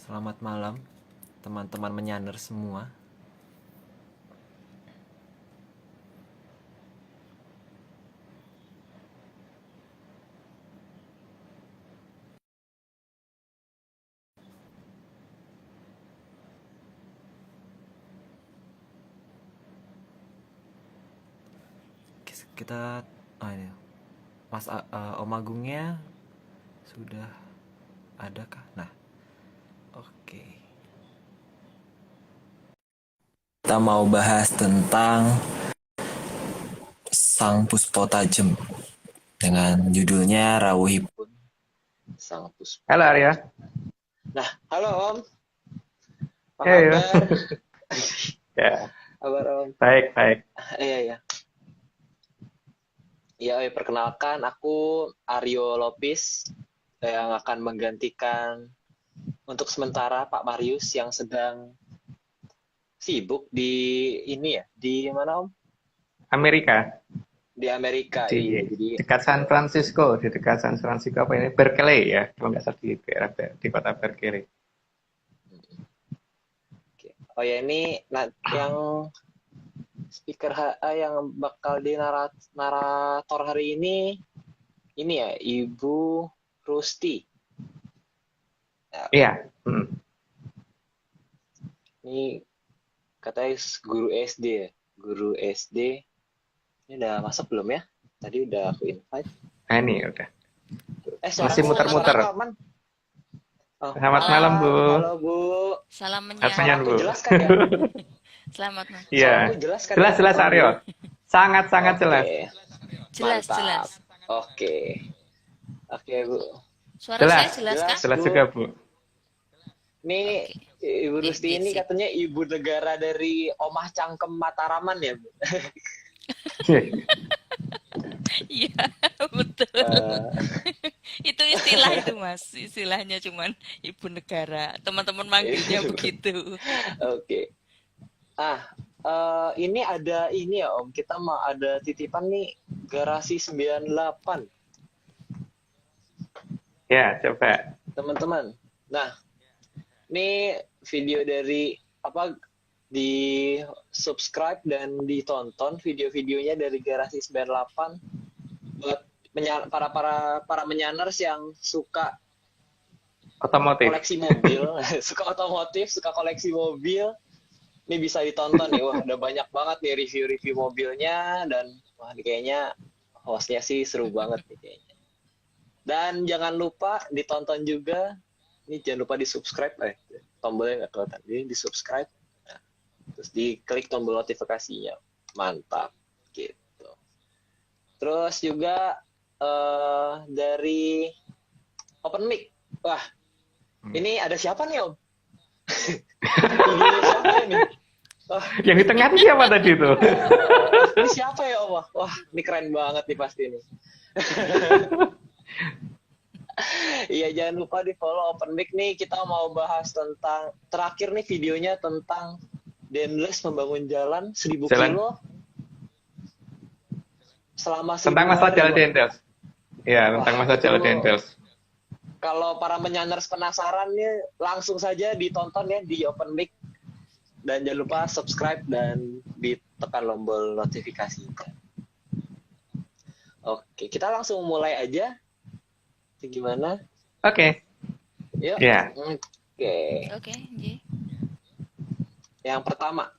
Selamat malam teman-teman menyaner semua. Kita ini Om Agungnya sudah adakah? Nah, oke. Kita mau bahas tentang Sang Puspo Tajem dengan judulnya Rawuhipun Sang Puspo. Halo Arya. Nah, halo Om. Apa Hey, kabar? ya, Kabar Om. baik. Iya. Ya, perkenalkan aku Aryo Lopis yang akan menggantikan untuk sementara Pak Marius yang sedang sibuk di ini ya, di mana Om? Amerika. Di Amerika, Di iya. Jadi dekat San Francisco, di dekat San Francisco apa ini? Berkeley ya, kalau nggak salah di daerah di kota Berkeley. oh ya ini yang speaker yang bakal di narator hari ini ya Ibu Rusti. Nah, Iya. ini katanya guru SD ya. Guru SD. Ini udah masuk belum ya? Tadi udah aku invite. Nah, ini udah. Masih muter-muter. Oh, Selamat malam, Bu. Halo, Bu. Salam menyiar. Suaraku Bu. jelas kan ya? Selamat, Mas. Iya. Jelas kan? Jelas Aryo. Sangat jelas. Jelas. Oke, Bu. Suara Jelas. saya jelas kan? Jelas juga, Bu. Ini Ibu Rusti ini katanya ibu negara dari Omah Cangkem Mataraman ya, Bu? Iya, betul. Itu istilah itu, Mas. Istilahnya cuman ibu negara. Teman-teman manggilnya begitu. Oke. Ini ada ini ya, Om. Kita mau ada titipan nih Garasi 98. Ya, coba. Teman-teman. Nah, ini video dari di subscribe dan ditonton video-videonya dari Garasi 98 buat para menyaners yang suka Otomotif. koleksi mobil, suka otomotif, suka koleksi mobil. Ini bisa ditonton nih. Wah, ada banyak banget nih review-review mobilnya dan wah, ini kayaknya hostnya sih seru banget nih kayaknya. Dan jangan lupa ditonton juga. Ini jangan lupa di-subscribe. Tombolnya nggak kelihatan. Ini di-subscribe. Nah, terus diklik tombol notifikasinya. Mantap. Gitu. Terus juga dari Open Mic. Wah, ini ada siapa nih, Om? Ini siapa ini? Yang di tengah itu siapa tadi itu? Ini siapa ya, Om? Wah, ini keren banget nih pasti nih. Iya, jangan lupa di follow Open Mic nih. Kita mau bahas tentang terakhir nih videonya tentang Denles membangun jalan 1000 kilo selama tentang masalah jalan Dendels. Iya, tentang masalah jalan Dendels. Kalau para menyaners penasaran nih, langsung saja ditonton ya di Open Mic. Dan jangan lupa subscribe dan ditekan tombol notifikasinya. Oke, kita langsung mulai aja. Gimana? Oke. Yuk. Ya. Oke, Ji. Yang pertama.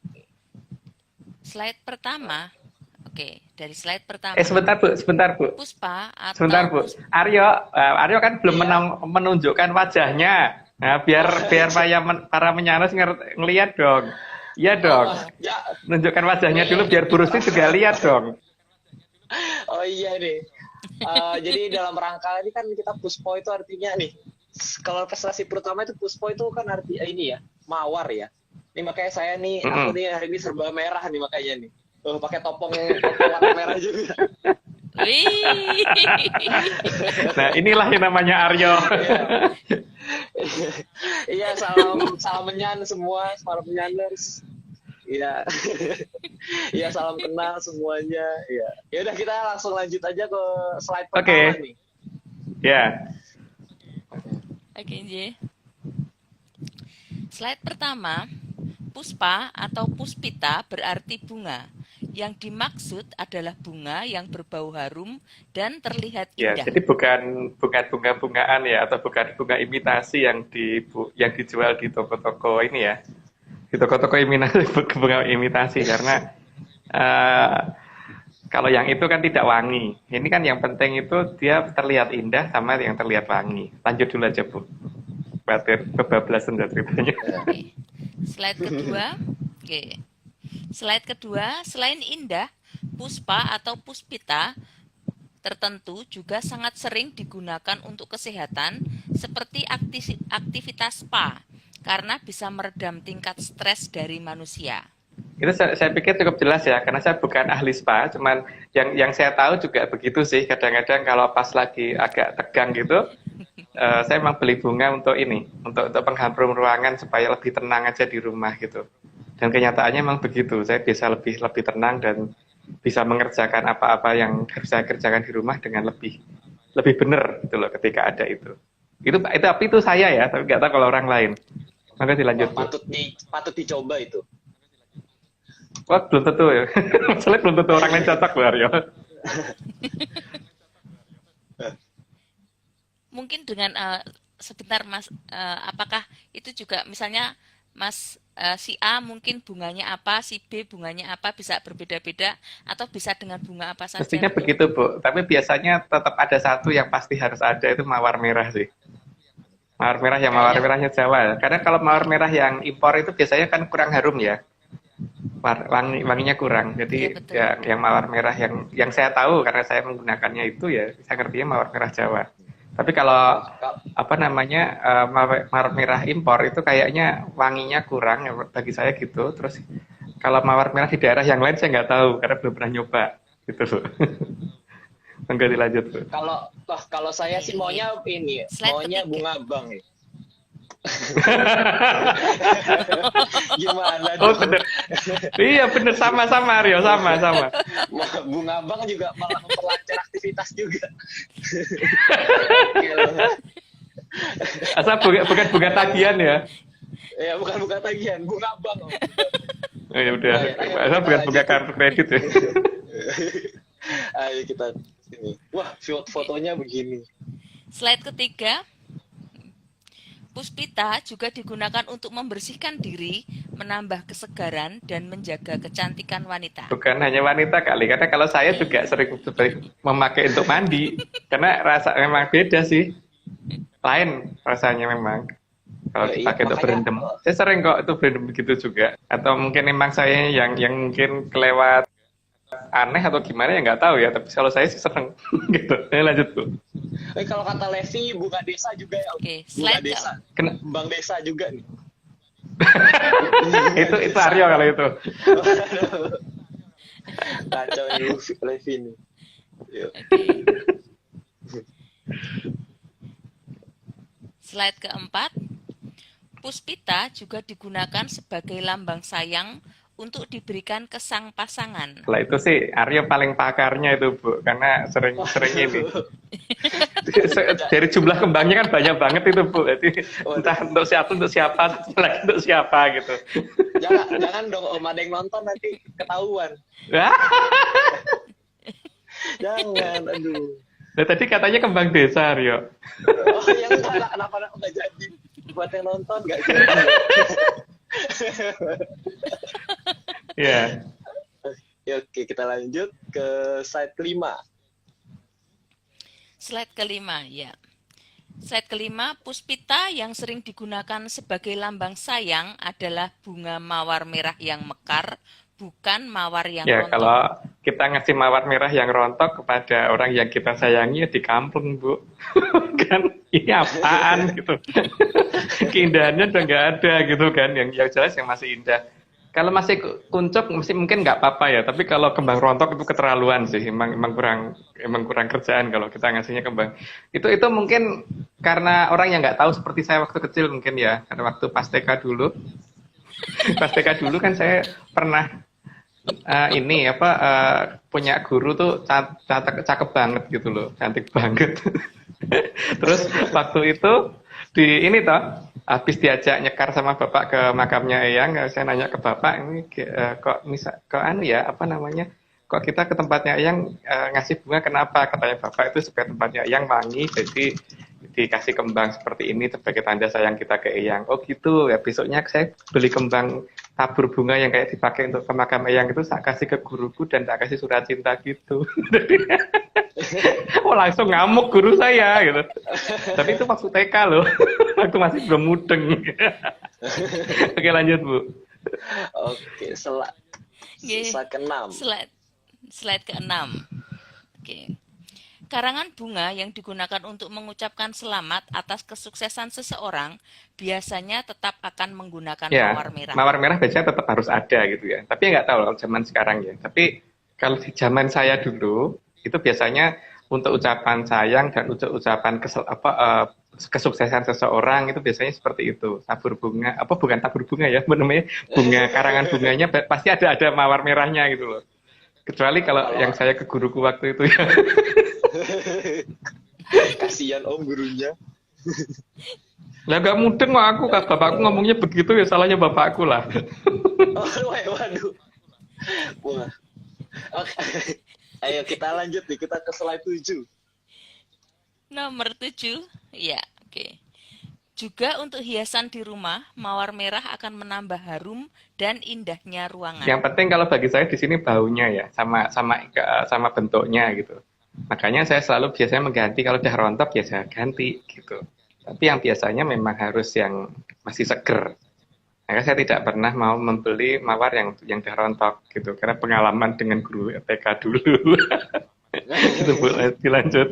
Slide pertama. Oke, dari slide pertama. Sebentar, Bu. Puspa atau Sebentar, Bu. Aryo kan belum menunjukkan wajahnya. Nah, biar para menyaners ngelihat dong. Iya dong. Menunjukkan wajahnya dulu biar Bu Rusti juga lihat dong. Oh iya nih. Jadi dalam rangka ini kan kita Puspo itu artinya nih. Kalau prestasi pertama itu Puspo itu kan arti ini ya, mawar ya. Ini makanya saya nih, aku nih hari ini serba merah nih makanya nih. Pakai topong warna merah juga. Wih. Nah, inilah yang namanya Aryo. Iya, salam menyan semua, para menyanders. Iya. Iya, salam kenal semuanya. Iya. Ya udah kita langsung lanjut aja ke slide pertama nih. Ya. Oke, Ji. Slide pertama, puspa atau puspita berarti bunga. Yang dimaksud adalah bunga yang berbau harum dan terlihat Ya, indah. jadi bukan bunga-bungaan ya, atau bukan bunga imitasi yang dijual di toko-toko ini ya, di toko-toko imitasi bunga imitasi karena kalau yang itu kan tidak wangi. Ini kan yang penting itu dia terlihat indah sama yang terlihat wangi. Lanjut dulu aja Bu. Batir kebablasan dan ceritanya. Oke. Slide kedua. Oke. Slide kedua, selain indah, puspa atau puspita tertentu juga sangat sering digunakan untuk kesehatan seperti aktivitas spa karena bisa meredam tingkat stres dari manusia. Itu saya pikir cukup jelas ya, karena saya bukan ahli spa, cuman yang saya tahu juga begitu sih. Kadang-kadang kalau pas lagi agak tegang gitu, saya memang beli bunga untuk ini, untuk pengharum ruangan supaya lebih tenang aja di rumah gitu. Dan kenyataannya memang begitu, saya bisa lebih tenang dan bisa mengerjakan apa-apa yang harus saya kerjakan di rumah dengan lebih benar gitu loh ketika ada itu. Tapi itu saya ya, tapi nggak tahu kalau orang lain. Maka dilanjut. Patut dicoba itu. Wah, belum tentu ya. Masalahnya belum tentu orang lain cocok loh, Aryo. Mungkin dengan sebentar Mas, apakah itu juga misalnya Mas si A mungkin bunganya apa, si B bunganya apa, bisa berbeda-beda atau bisa dengan bunga apa saja? Mestinya begitu Bu, tapi biasanya tetap ada satu yang pasti harus ada, itu mawar merah sih. Mawar merah yang mawar merahnya Jawa. Karena kalau mawar merah yang impor itu biasanya kan kurang harum ya. Wanginya kurang. Jadi ya, yang mawar merah yang saya tahu karena saya menggunakannya itu ya, saya ngertinya mawar merah Jawa. Tapi kalau mawar merah impor itu kayaknya wanginya kurang ya, bagi saya gitu. Terus kalau mawar merah di daerah yang lain saya nggak tahu karena belum pernah nyoba gitu loh. Enggak dilanjut tuh. Kalau saya sih maunya ini, maunya bunga bang ya. Gimana? Oh bener. Iya bener, sama Aryo, sama. Bunga bang juga malah memperlancar aktivitas juga. Asal bukan bunga tagihan ya? Ya bukan tagihan, bunga bang. Oh ya udah, asal bukan bunga kartu kredit ya. Ayo kita sini. Wah, fotonya begini. Slide ketiga. Puspita juga digunakan untuk membersihkan diri, menambah kesegaran, dan menjaga kecantikan wanita. Bukan hanya wanita kali, karena kalau saya juga sering memakai untuk mandi, karena rasa memang beda sih, lain rasanya memang. Kalau dipakai untuk berendam, saya sering kok itu berendam begitu juga. Atau mungkin memang saya yang mungkin kelewat aneh atau gimana ya nggak tahu ya, tapi kalau saya sih seneng gitu. Lanjut Bu. Kalau kata Levi, bunga desa juga ya. Oke, bunga desa. Bang desa juga nih. itu Aryo kalau itu. Kacau nih Levi nih. Slide keempat. Puspita juga digunakan sebagai lambang sayang untuk diberikan ke sang pasangan. Lah itu sih Aryo paling pakarnya itu Bu, karena sering ini. Dari jumlah kembangnya kan banyak banget itu Bu. Jadi entah untuk siapa lagi untuk siapa gitu. Jangan dong Om, ada yang nonton nanti ketahuan. Jangan, aduh. Nah, tadi katanya kembang desa Aryo. Oh ya kenapa nggak jadi? Buat yang nonton nggak jadi. Ya. Oke, kita lanjut ke slide kelima. Slide kelima, ya. Slide kelima, puspita yang sering digunakan sebagai lambang sayang adalah bunga mawar merah yang mekar, bukan mawar yang rontok. Kalau kita ngasih mawar merah yang rontok kepada orang yang kita sayangi di kampung Bu, kan ini apaan gitu. Keindahannya udah nggak ada gitu kan, yang jelas yang masih indah. Kalau masih kuncup mungkin nggak apa-apa ya, tapi kalau kembang rontok itu keterlaluan sih, emang kurang kerjaan kalau kita ngasihnya kembang. Itu mungkin karena orang yang nggak tahu seperti saya waktu kecil mungkin ya, karena waktu pas TK dulu kan saya pernah punya guru tuh cakep banget gitu loh, cantik banget. Terus waktu itu habis diajak nyekar sama bapak ke makamnya Eyang, saya nanya ke bapak, ini kok anu ya, apa namanya, kok kita ke tempatnya Eyang ngasih bunga kenapa? Katanya bapak itu supaya tempatnya Eyang wangi, jadi dikasih kembang seperti ini sebagai tanda sayang kita ke Eyang. Oh gitu, ya besoknya saya beli kembang tabur bunga yang kayak dipakai untuk ke makam Eyang itu, saya kasih ke guruku dan tak kasih surat cinta gitu. Oh langsung ngamuk guru saya gitu. Tapi itu waktu TK loh. Aku masih belum mudeng. Oke lanjut Bu. Oke, sisa ke-6. Slide ke-6. Oke. Karangan bunga yang digunakan untuk mengucapkan selamat atas kesuksesan seseorang biasanya tetap akan menggunakan mawar merah. Mawar merah biasanya tetap harus ada gitu ya. Tapi nggak tahu kalau zaman sekarang ya. Tapi kalau di zaman saya dulu itu biasanya untuk ucapan sayang dan ucapan kesuksesan seseorang itu biasanya seperti itu. Tabur bunga, bukan tabur bunga ya, namanya bunga, karangan bunganya pasti ada mawar merahnya gitu loh. Kecuali kalau yang saya ke guruku waktu itu ya. Kasihan om gurunya. Lah gak mudeng kok aku, bapakku ngomongnya begitu ya, salahnya bapakku lah. Waduh. Wah. Oke. Ayo kita lanjut nih, kita ke slide 7. Nomor 7, ya, oke. Juga untuk hiasan di rumah, mawar merah akan menambah harum dan indahnya ruangan. Yang penting kalau bagi saya di sini baunya ya, sama bentuknya gitu. Makanya saya selalu biasanya mengganti, kalau udah rontok ya saya ganti gitu. Tapi yang biasanya memang harus yang masih seger. Maka saya tidak pernah mau membeli mawar yang udah rontok gitu, karena pengalaman dengan guru TK dulu. Itu boleh dilanjut.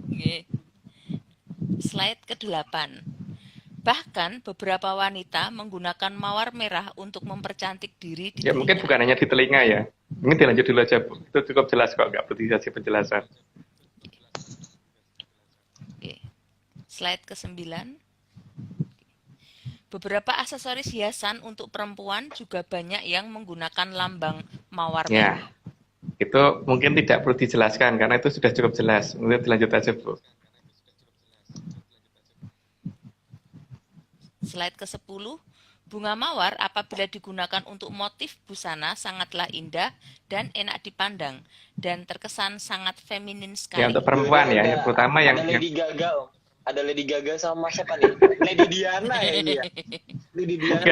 Oke. Slide ke-8. Bahkan beberapa wanita menggunakan mawar merah untuk mempercantik diri di telinga. Mungkin bukan hanya di telinga ya. Ini dilanjut dulu aja Bu. Itu cukup jelas kok, nggak perlu dikasih penjelasan. Oke. Slide ke-9. Beberapa aksesoris hiasan untuk perempuan juga banyak yang menggunakan lambang mawar merah. Itu mungkin tidak perlu dijelaskan karena itu sudah cukup jelas. Mungkin dilanjut aja Bu. Slide ke-10, bunga mawar apabila digunakan untuk motif busana sangatlah indah dan enak dipandang dan terkesan sangat feminin sekali. Ya untuk perempuan ya, terutama yang Lady Gaga, ada Lady Gaga sama siapa nih? Lady Diana ya ini ya. Lady Diana.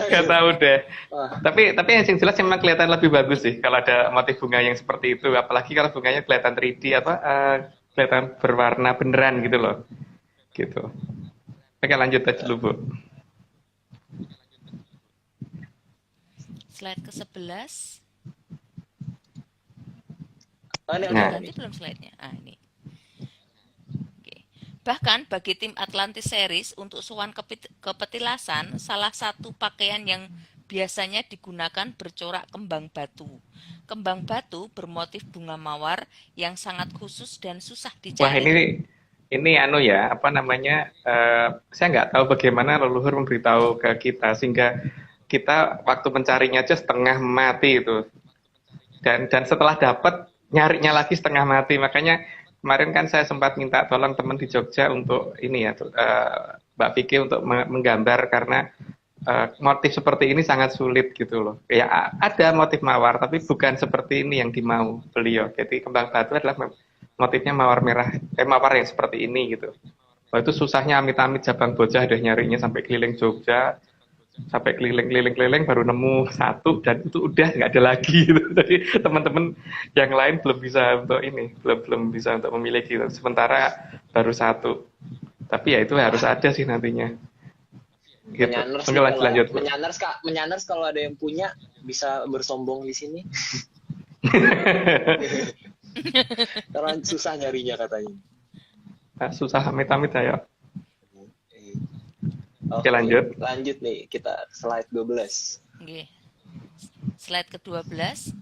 Gak tahu deh. Tapi yang jelas memang kelihatan lebih bagus sih kalau ada motif bunga yang seperti itu, apalagi kalau bunganya kelihatan 3D kelihatan berwarna beneran gitu loh. Gitu. Oke lanjut aja dulu Bu. Slide ke-11. Ganti belum slide-nya? Ini. Oke. Bahkan bagi tim Atlantis Series untuk sowan kepetilasan, salah satu pakaian yang biasanya digunakan bercorak kembang batu. Kembang batu bermotif bunga mawar yang sangat khusus dan susah dicari. Wah ini saya nggak tahu bagaimana leluhur memberitahu ke kita sehingga kita waktu mencarinya aja setengah mati itu, dan setelah dapat nyarinya lagi setengah mati. Makanya kemarin kan saya sempat minta tolong teman di Jogja untuk ini ya, Mbak Vicky untuk menggambar karena motif seperti ini sangat sulit gitu loh. Ya ada motif mawar tapi bukan seperti ini yang dimau beliau. Jadi kembang batu adalah motifnya mawar merah, mawar yang seperti ini gitu. Wah itu susahnya amit-amit Jabang Bocah udah nyarinya sampai keliling Jogja, sampai keliling baru nemu satu dan itu udah nggak ada lagi gitu. Jadi teman-teman yang lain belum bisa untuk memiliki gitu. Sementara baru satu. Tapi ya itu harus ada sih nantinya. Gitu. Menyaners kalau ada yang punya bisa bersombong di sini. Karena susah nyarinya katanya. Susah amit-amit ya. Oke, lanjut nih kita slide 12. Oke. Slide ke-12.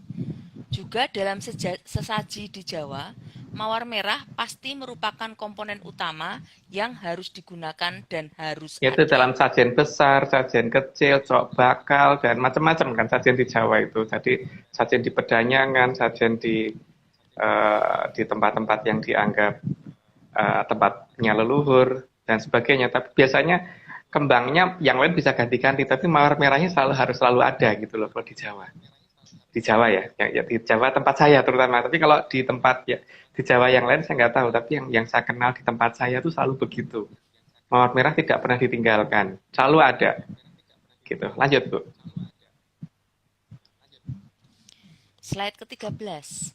Juga dalam sesaji di Jawa, mawar merah pasti merupakan komponen utama yang harus digunakan dan harus itu ada dalam sajian besar, sajian kecil, cok bakal dan macam-macam kan sajian di Jawa itu. Jadi sajian di pedanyangan, sajian di tempat-tempat yang dianggap tempatnya leluhur dan sebagainya. Tapi biasanya kembangnya yang lain bisa ganti-ganti, tapi mawar merahnya harus selalu ada gitu loh kalau di Jawa. Di Jawa ya di Jawa tempat saya terutama. Tapi kalau di tempat ya di Jawa yang lain saya nggak tahu. Tapi yang saya kenal di tempat saya tuh selalu begitu. Mawar merah tidak pernah ditinggalkan, selalu ada. Gitu. Lanjut Bu. Slide ke-13.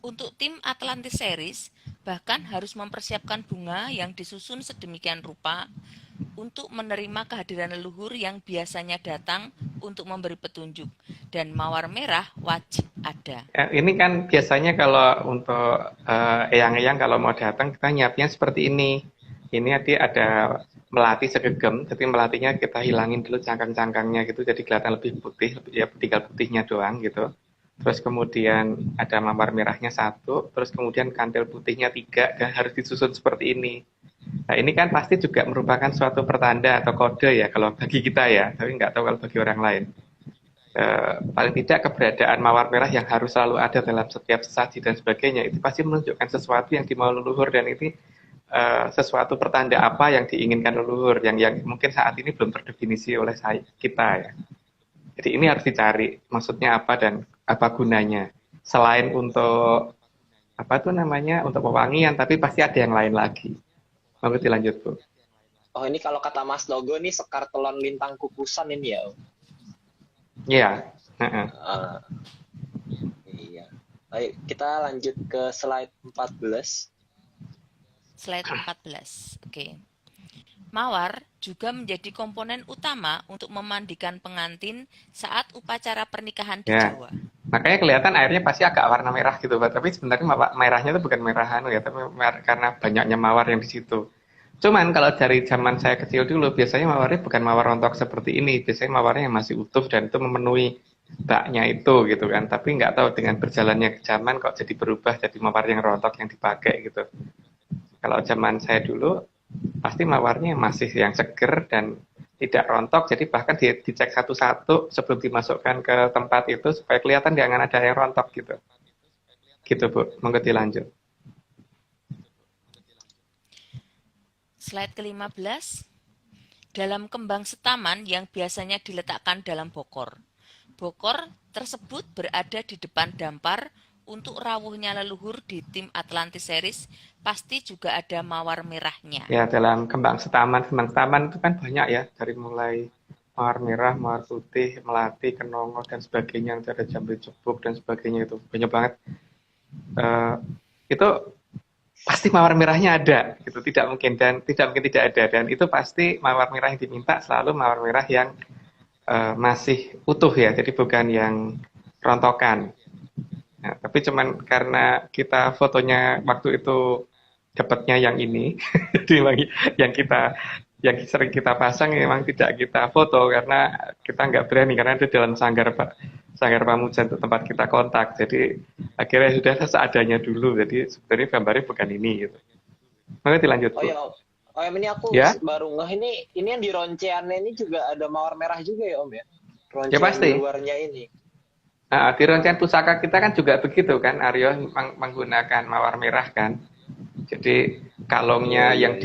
Untuk tim Atlantis Series, bahkan harus mempersiapkan bunga yang disusun sedemikian rupa untuk menerima kehadiran leluhur yang biasanya datang untuk memberi petunjuk. Dan mawar merah wajib ada. Ini kan biasanya kalau untuk eyang-eyang kalau mau datang kita nyiapnya seperti ini. Ini nanti ada melati segegem, jadi melatinya kita hilangin dulu cangkang-cangkangnya gitu, jadi kelihatan lebih putih, ya tinggal putihnya doang gitu. Terus kemudian ada mawar merahnya 1, terus kemudian kantil putihnya 3, dan harus disusun seperti ini. Nah ini kan pasti juga merupakan suatu pertanda atau kode ya kalau bagi kita ya, tapi nggak tahu kalau bagi orang lain. Paling tidak keberadaan mawar merah yang harus selalu ada dalam setiap sesaji dan sebagainya, itu pasti menunjukkan sesuatu yang dimau leluhur, dan ini sesuatu pertanda apa yang diinginkan leluhur yang mungkin saat ini belum terdefinisi oleh kita ya. Jadi ini harus dicari maksudnya apa dan apa gunanya. Selain untuk apa tuh namanya untuk pewangian, tapi pasti ada yang lain lagi. Monggo dilanjut Bu. Oh ini kalau kata Mas Dogo nih sekar telon lintang kukusan ini ya. Iya. Iya. Baik, kita lanjut ke slide 14. Slide 14. Oke. Mawar juga menjadi komponen utama untuk memandikan pengantin saat upacara pernikahan di Jawa. Makanya kelihatan airnya pasti agak warna merah gitu, Pak. Tapi sebenarnya merahnya itu bukan merah ya, tapi karena banyaknya mawar yang di situ. Cuman kalau dari zaman saya kecil dulu, biasanya mawarnya bukan mawar rontok seperti ini. Biasanya mawarnya yang masih utuh dan itu memenuhi baknya itu gitu kan. Tapi nggak tahu dengan berjalannya zaman kok jadi berubah jadi mawar yang rontok yang dipakai gitu. Kalau zaman saya dulu, pasti mawarnya masih yang seger dan tidak rontok, jadi bahkan dicek satu-satu sebelum dimasukkan ke tempat itu supaya kelihatan jangan ada yang rontok gitu. Gitu Bu, monggo dilanjut. Slide ke-15. Dalam kembang setaman yang biasanya diletakkan dalam bokor. Bokor tersebut berada di depan dampar. Untuk rawuhnya leluhur di tim Atlantis Series pasti juga ada mawar merahnya. Ya, dalam kembang setaman itu kan banyak ya, dari mulai mawar merah, mawar putih, melati, kenongo dan sebagainya, ada jambe cebuk dan sebagainya, itu banyak banget. Itu pasti mawar merahnya ada, gitu, tidak mungkin tidak ada, dan itu pasti mawar merah yang diminta selalu mawar merah yang masih utuh ya, jadi bukan yang rontokan. Nah, tapi cuman karena kita fotonya waktu itu dapatnya yang ini, yang sering kita pasang memang tidak kita foto karena kita nggak berani karena itu dalam sanggar Pamujan tempat kita kontak. Jadi akhirnya sudah seadanya dulu. Jadi sebenarnya gambarnya bukan ini gitu. Maka dilanjut. Oh ya, ini aku baru ngeh ini yang di ronceannya ini juga ada mawar merah juga ya Om ya. Roncean ya pasti. Di luarnya ini. Nah, di rangkaian pusaka kita kan juga begitu kan, Aryo menggunakan mawar merah kan. Jadi kalungnya yang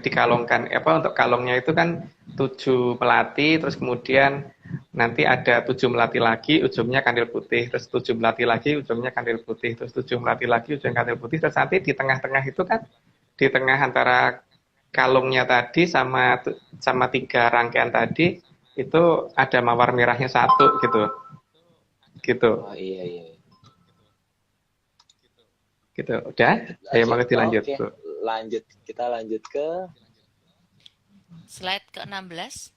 dikalungkan untuk kalungnya itu kan 7 melati, terus kemudian nanti ada 7 melati lagi, ujungnya kandil putih, terus 7 melati lagi, ujungnya kandil putih, terus 7 melati lagi, ujungnya kandil putih, terus nanti di tengah-tengah itu kan, di tengah antara kalungnya tadi sama 3 rangkaian tadi itu ada mawar merahnya 1 gitu. Gitu. Oh iya. Gitu. Udah? Ayo mau dilanjut. Okay. Kita lanjut ke slide ke-16.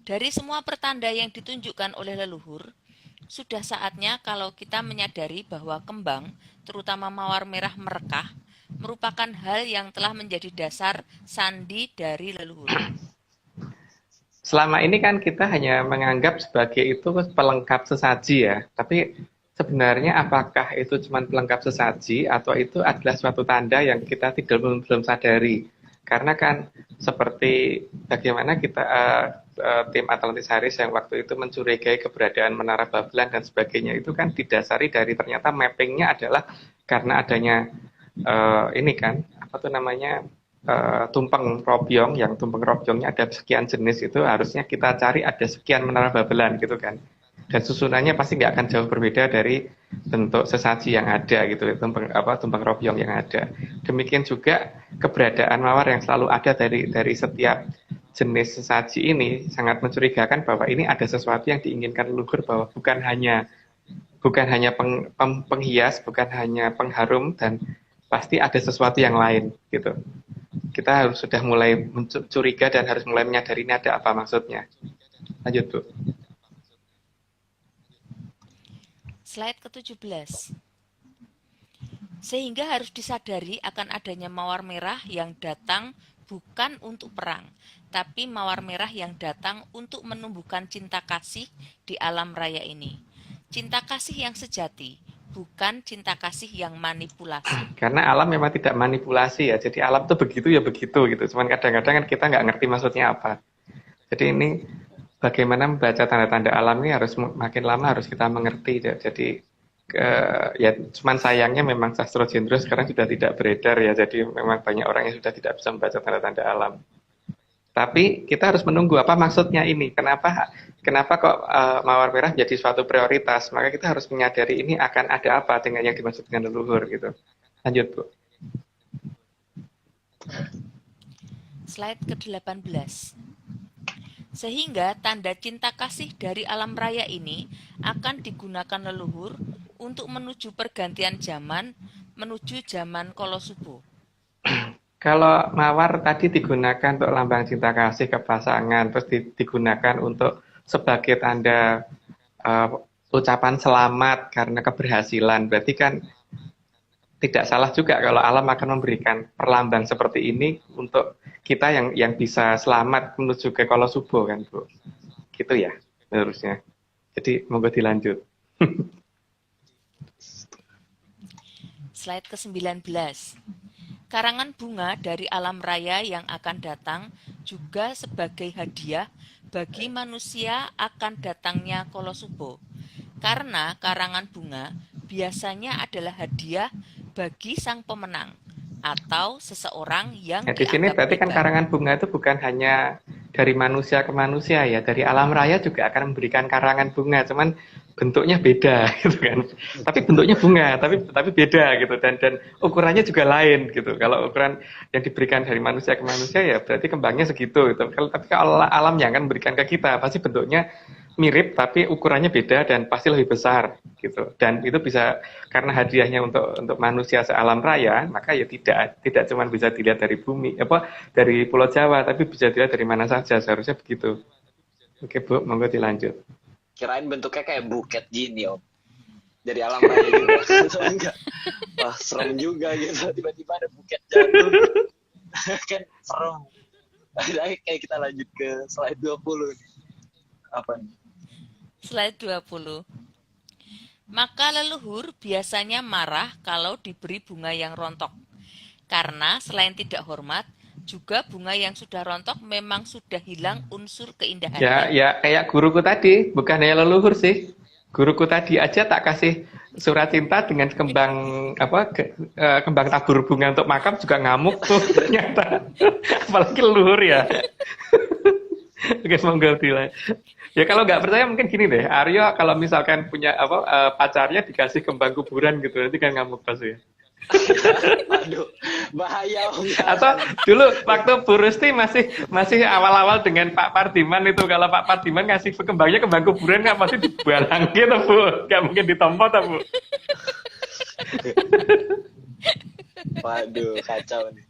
Dari semua pertanda yang ditunjukkan oleh leluhur, sudah saatnya kalau kita menyadari bahwa kembang, terutama mawar merah merekah, merupakan hal yang telah menjadi dasar sandi dari leluhur. Selama ini kan kita hanya menganggap sebagai itu pelengkap sesaji ya, tapi sebenarnya apakah itu cuma pelengkap sesaji atau itu adalah suatu tanda yang kita belum sadari? Karena kan seperti bagaimana kita tim Atlantis Series yang waktu itu mencurigai keberadaan Menara Babelan dan sebagainya itu kan didasari dari ternyata mappingnya adalah karena adanya ini kan apa tuh namanya tumpeng robyong, yang tumpeng robyongnya ada sekian jenis, itu harusnya kita cari ada sekian menara babelan gitu kan. Dan susunannya pasti nggak akan jauh berbeda dari bentuk sesaji yang ada gitu, tumpeng robyong yang ada. Demikian juga keberadaan mawar yang selalu ada dari setiap jenis sesaji ini sangat mencurigakan bahwa ini ada sesuatu yang diinginkan leluhur, bahwa bukan hanya penghias, bukan hanya pengharum, dan pasti ada sesuatu yang lain gitu. Kita harus sudah mulai mencuriga dan harus mulai menyadari ini ada apa maksudnya. Lanjut, Bu. Slide ke-17. Sehingga harus disadari akan adanya mawar merah yang datang bukan untuk perang, tapi mawar merah yang datang untuk menumbuhkan cinta kasih di alam raya ini. Cinta kasih yang sejati, bukan cinta kasih yang manipulasi. Karena alam memang tidak manipulasi ya, jadi alam tuh begitu ya begitu gitu. Cuman kadang-kadang kan kita nggak ngerti maksudnya apa. Jadi ini bagaimana membaca tanda-tanda alam ini harus makin lama harus kita mengerti. Jadi ya cuman sayangnya memang sastra genre sekarang sudah tidak beredar ya, jadi memang banyak orang yang sudah tidak bisa membaca tanda-tanda alam. Tapi kita harus menunggu apa maksudnya ini, kenapa kok mawar merah menjadi suatu prioritas. Maka kita harus menyadari ini akan ada apa dengan yang dimaksud dengan leluhur gitu. Lanjut, Bu. Slide ke-18. Sehingga tanda cinta kasih dari alam raya ini akan digunakan leluhur untuk menuju pergantian zaman, menuju zaman Kolosubo. Kalau mawar tadi digunakan untuk lambang cinta kasih ke pasangan, terus digunakan untuk sebagai tanda ucapan selamat karena keberhasilan, berarti kan tidak salah juga kalau alam akan memberikan perlambang seperti ini untuk kita yang bisa selamat menuju ke Kolosubo kan, Bu. Gitu ya, harusnya. Jadi monggo dilanjut. Slide ke-19. Karangan bunga dari alam raya yang akan datang juga sebagai hadiah bagi manusia akan datangnya Kolosubo. Karena karangan bunga biasanya adalah hadiah bagi sang pemenang atau seseorang yang di sini berarti kan karangan bunga itu bukan hanya dari manusia ke manusia ya, dari alam raya juga akan memberikan karangan bunga, cuman bentuknya beda gitu kan. Tapi bentuknya bunga, tapi beda gitu, dan ukurannya juga lain gitu. Kalau ukuran yang diberikan dari manusia ke manusia ya berarti kembangnya segitu gitu. Tapi kalau alam yang akan memberikan ke kita pasti bentuknya mirip tapi ukurannya beda dan pasti lebih besar gitu. Dan itu bisa karena hadiahnya untuk manusia sealam raya, maka ya tidak cuma bisa dilihat dari bumi dari Pulau Jawa, tapi bisa dilihat dari mana saja, seharusnya begitu. Oke, Bu, monggo dilanjut. Kirain bentuknya kayak buket gini, Om. Dari alam raya gitu. Enggak. Wah, serem juga gitu. Tiba-tiba ada buket jadul. Kan serem. Kayak kita lanjut ke slide 20 nih. Apa nih? Slide 20. Maka leluhur biasanya marah kalau diberi bunga yang rontok. Karena selain tidak hormat, juga bunga yang sudah rontok memang sudah hilang unsur keindahannya. Ya kayak guruku tadi, bukan hanya leluhur sih. Guruku tadi aja tak kasih surat cinta dengan kembang tabur bunga untuk makam juga ngamuk tuh ternyata. Apalagi leluhur ya. Oke, monggo dilanjut. Ya kalau nggak percaya mungkin gini deh, Aryo kalau misalkan punya pacarnya dikasih kembang kuburan gitu, nanti kan ngamuk pasti ya. Aduh, bahaya Om. Atau dulu waktu Bu Rusti masih awal-awal dengan Pak Pardiman itu, kalau Pak Pardiman ngasih kembangnya kembang kuburan nggak pasti dibalang gitu, Bu, nggak mungkin ditompo tuh, Bu. Waduh, kacau nih.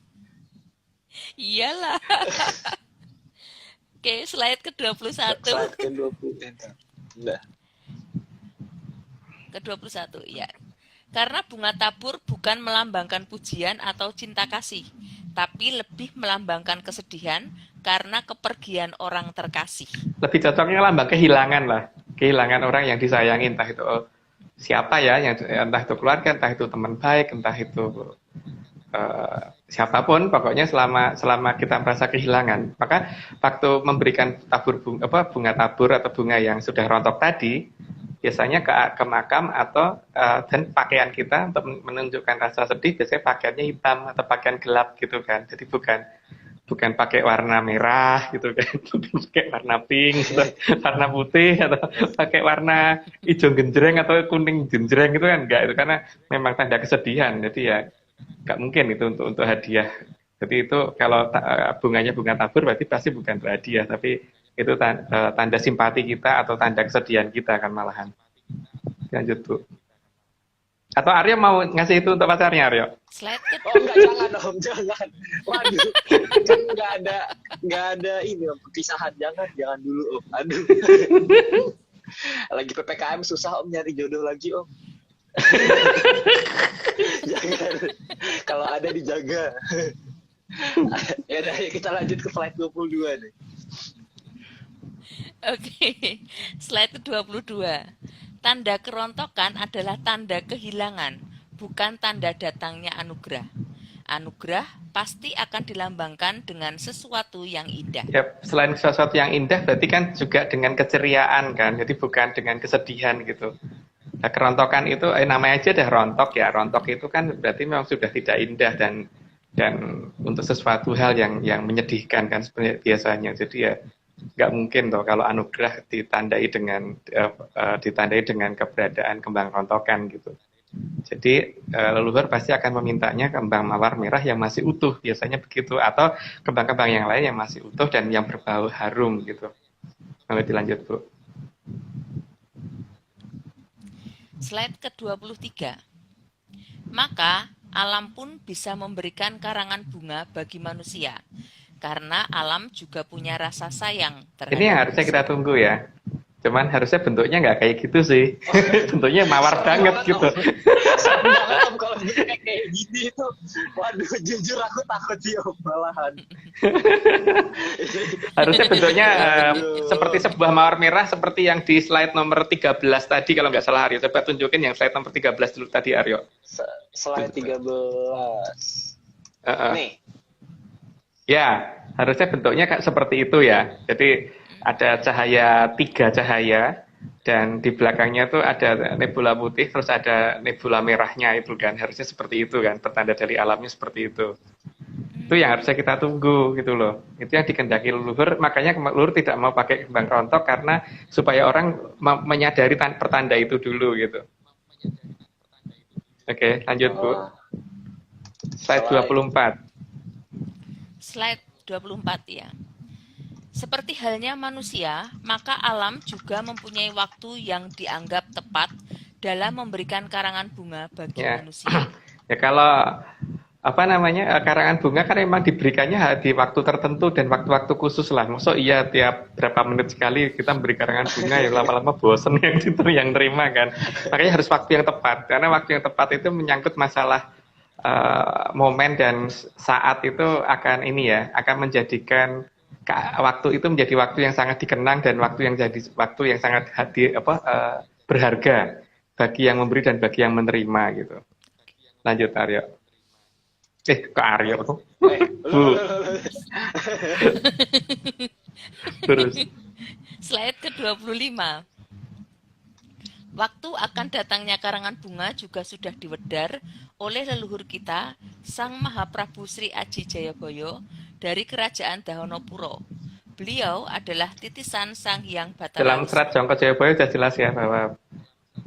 Iyalah. Oke, slide ke-21. Slide ke-20. Udah. Ke-21, ya. Karena bunga tabur bukan melambangkan pujian atau cinta kasih, tapi lebih melambangkan kesedihan karena kepergian orang terkasih. Lebih cocoknya lambang kehilangan lah. Kehilangan orang yang disayangi, entah itu siapa ya, entah itu keluarga, entah itu teman baik, entah itu siapapun, pokoknya selama kita merasa kehilangan, maka waktu memberikan bunga tabur atau bunga yang sudah rontok tadi, biasanya ke makam atau dan pakaian kita untuk menunjukkan rasa sedih biasanya pakaiannya hitam atau pakaian gelap gitu kan. Jadi bukan pakai warna merah gitu kan, bukan pakai warna pink atau warna putih atau pakai warna hijau genjreng atau kuning genjreng gitu kan enggak, itu karena memang tanda kesedihan. Jadi ya nggak mungkin itu untuk hadiah. Jadi itu kalau bunganya bunga tabur berarti pasti bukan hadiah, tapi itu tanda simpati kita atau tanda kesedihan kita kan malahan. Lanjut Bu. Atau Aryo mau ngasih itu untuk pacarnya Aryo? Slide Oh enggak, jangan Om, jangan. Waduh, kan nggak ada ini Om, perpisahan. Jangan dulu Om. Aduh. Lagi PPKM susah Om nyari jodoh lagi Om. Jangan. Kalau ada dijaga. Ya udah, kita lanjut ke slide 22 nih. Oke, slide ke-22. Tanda kerontokan adalah tanda kehilangan, bukan tanda datangnya anugerah. Anugerah pasti akan dilambangkan dengan sesuatu yang indah. Ya, selain sesuatu yang indah berarti kan juga dengan keceriaan kan, jadi bukan dengan kesedihan gitu. Nah, kerontokan itu namanya aja dah rontok ya. Rontok itu kan berarti memang sudah tidak indah dan untuk sesuatu hal yang menyedihkan kan biasanya. Jadi ya nggak mungkin toh kalau anugerah ditandai dengan keberadaan kembang rontokan gitu. Jadi leluhur pasti akan memintanya kembang mawar merah yang masih utuh, biasanya begitu, atau kembang-kembang yang lain yang masih utuh dan yang berbau harum gitu. Lalu dilanjut Bu. Slide ke-23. Maka alam pun bisa memberikan karangan bunga bagi manusia, karena alam juga punya rasa sayang terhadap ini yang harusnya kita tunggu ya. Cuman harusnya bentuknya nggak kayak gitu sih. Bentuknya mawar banget gitu. Serem banget Om kalau kayak gini itu. Waduh, jujur aku takut sih Om, malahan. Harusnya bentuknya seperti sebuah mawar merah seperti yang di slide nomor 13 tadi kalau nggak salah Aryo. Coba tunjukin yang slide nomor 13 dulu tadi Aryo. Slide 13. Nih. Ya, harusnya bentuknya seperti itu ya. Jadi ada cahaya, 3 cahaya, dan di belakangnya tuh ada nebula putih, terus ada nebula merahnya itu kan. Harusnya seperti itu kan, pertanda dari alamnya seperti itu. Itu yang harusnya kita tunggu gitu loh. Itu yang dikendaki leluhur, makanya leluhur tidak mau pakai kembang rontok karena supaya orang menyadari pertanda itu dulu gitu. Oke, lanjut Bu. Slide 24. Slide 24 ya. Seperti halnya manusia, maka alam juga mempunyai waktu yang dianggap tepat dalam memberikan karangan bunga bagi manusia. Ya kalau karangan bunga kan memang diberikannya di waktu tertentu dan waktu-waktu khusus lah. Maksud iya tiap berapa menit sekali kita memberi karangan bunga ya lama-lama bosen yang terima kan. Makanya harus waktu yang tepat, karena waktu yang tepat itu menyangkut masalah momen dan saat itu akan menjadikan waktu itu menjadi waktu yang sangat dikenang dan waktu yang sangat berharga bagi yang memberi dan bagi yang menerima gitu. Lanjut Aryo. Ke Aryo tuh. Terus. Slide ke-25. Waktu akan datangnya karangan bunga juga sudah diwedar oleh leluhur kita, Sang Mahaprabu Sri Aji Jayabaya dari Kerajaan Dahonopuro. Beliau adalah titisan Sang Hyang Batara. Dalam serat Jongko Jayabaya sudah jelas ya bahwa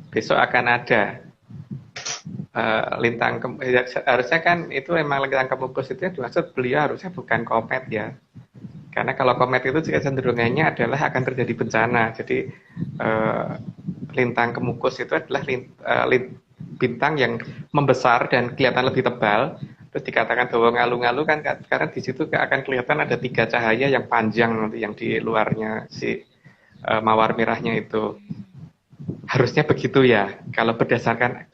besok akan ada lintang harusnya kan itu memang lintang kemukus itu yang dimaksud beliau harusnya bukan komet ya. Karena kalau komet itu cenderungannya adalah akan terjadi bencana. Jadi lintang kemukus itu adalah bintang yang membesar dan kelihatan lebih tebal. Terus dikatakan bahwa ngalu-ngalu kan karena di situ akan kelihatan ada 3 cahaya yang panjang nanti yang di luarnya si mawar merahnya itu. Harusnya begitu ya. Kalau berdasarkan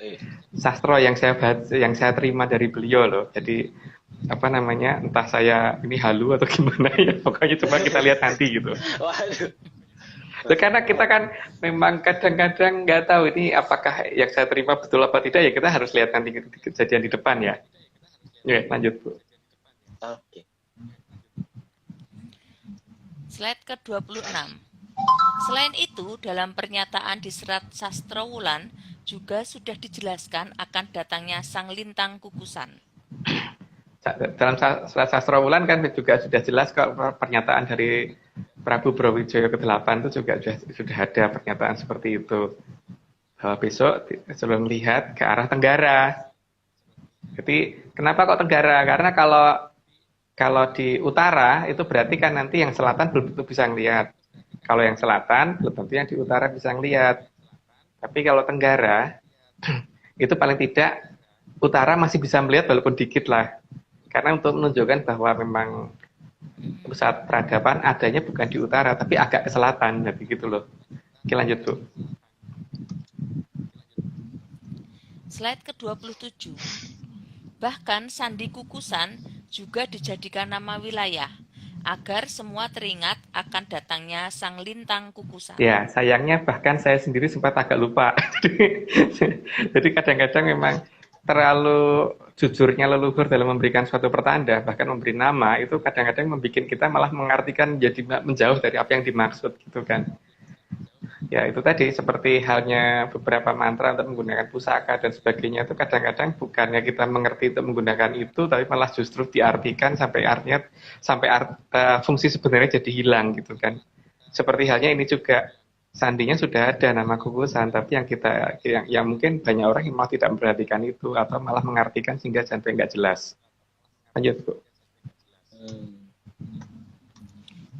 sastra yang saya terima dari beliau loh. Jadi entah saya ini halu atau gimana ya, pokoknya coba kita lihat nanti gitu. Waduh. Karena kita kan memang kadang-kadang nggak tahu ini apakah yang saya terima betul apa tidak ya, kita harus lihat nanti kejadian di depan ya. Oke, lanjut Bu. Oke. Slide ke-26. Selain itu, dalam pernyataan di Serat Sastrawulan juga sudah dijelaskan akan datangnya sang lintang kukusan. Dalam Sastra Wulan kan juga sudah jelas kok pernyataan dari Prabu Brawijaya ke-8 itu juga sudah ada pernyataan seperti itu. Bahwa besok sebelum melihat ke arah Tenggara. Jadi kenapa kok Tenggara? Karena kalau di utara itu berarti kan nanti yang selatan belum tentu bisa ngelihat. Kalau yang selatan belum tentu yang di utara bisa ngelihat. Tapi kalau Tenggara itu paling tidak utara masih bisa melihat walaupun dikit lah. Karena untuk menunjukkan bahwa memang pusat peradaban adanya bukan di utara tapi agak ke selatan, jadi gitu loh. Oke, lanjut Bu. Slide ke-27. Bahkan Sandi Kukusan juga dijadikan nama wilayah agar semua teringat akan datangnya sang lintang kukusan. Ya, sayangnya bahkan saya sendiri sempat agak lupa. Jadi kadang-kadang memang terlalu jujurnya leluhur dalam memberikan suatu pertanda, bahkan memberi nama, itu kadang-kadang membuat kita malah mengartikan jadi menjauh dari apa yang dimaksud gitu kan. Ya itu tadi seperti halnya beberapa mantra untuk menggunakan pusaka dan sebagainya, itu kadang-kadang bukannya kita mengerti untuk menggunakan itu, tapi malah justru diartikan sampai artinya fungsi sebenarnya jadi hilang gitu kan. Seperti halnya ini juga sandinya sudah ada nama kukusan, tapi yang mungkin banyak orang yang mau tidak memperhatikan itu atau malah mengartikan sehingga sampai nggak jelas. Lanjut Bu.